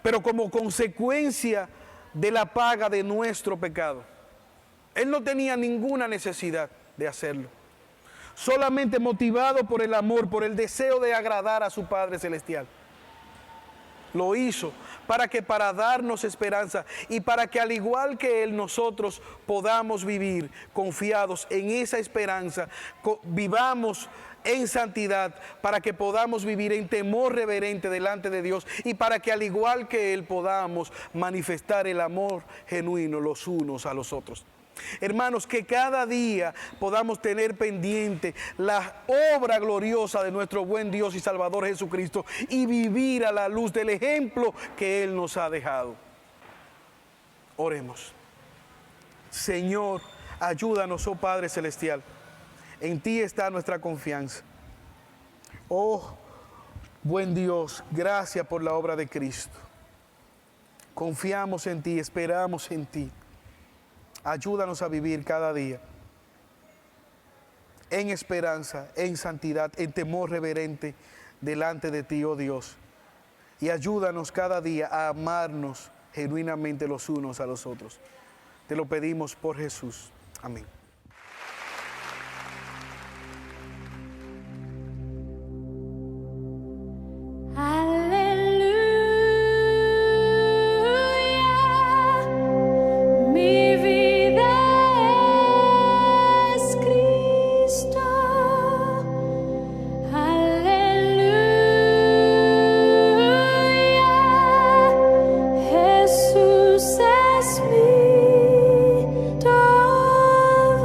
Pero como consecuencia de la paga de nuestro pecado. Él no tenía ninguna necesidad de hacerlo. Solamente motivado por el amor, por el deseo de agradar a su Padre Celestial. Lo hizo para darnos esperanza y para que al igual que Él nosotros podamos vivir confiados en esa esperanza, vivamos en santidad, para que podamos vivir en temor reverente delante de Dios y para que al igual que Él podamos manifestar el amor genuino los unos a los otros. Hermanos, que cada día podamos tener pendiente la obra gloriosa de nuestro buen Dios y Salvador Jesucristo y vivir a la luz del ejemplo que Él nos ha dejado. Oremos. Señor, ayúdanos, oh Padre Celestial. En ti está nuestra confianza. Oh, buen Dios, gracias por la obra de Cristo. Confiamos en ti, esperamos en ti. Ayúdanos a vivir cada día en esperanza, en santidad, en temor reverente delante de ti, oh Dios. Y ayúdanos cada día a amarnos genuinamente los unos a los otros. Te lo pedimos por Jesús. Amén. Jesús es mi todo.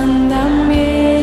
mandamientos.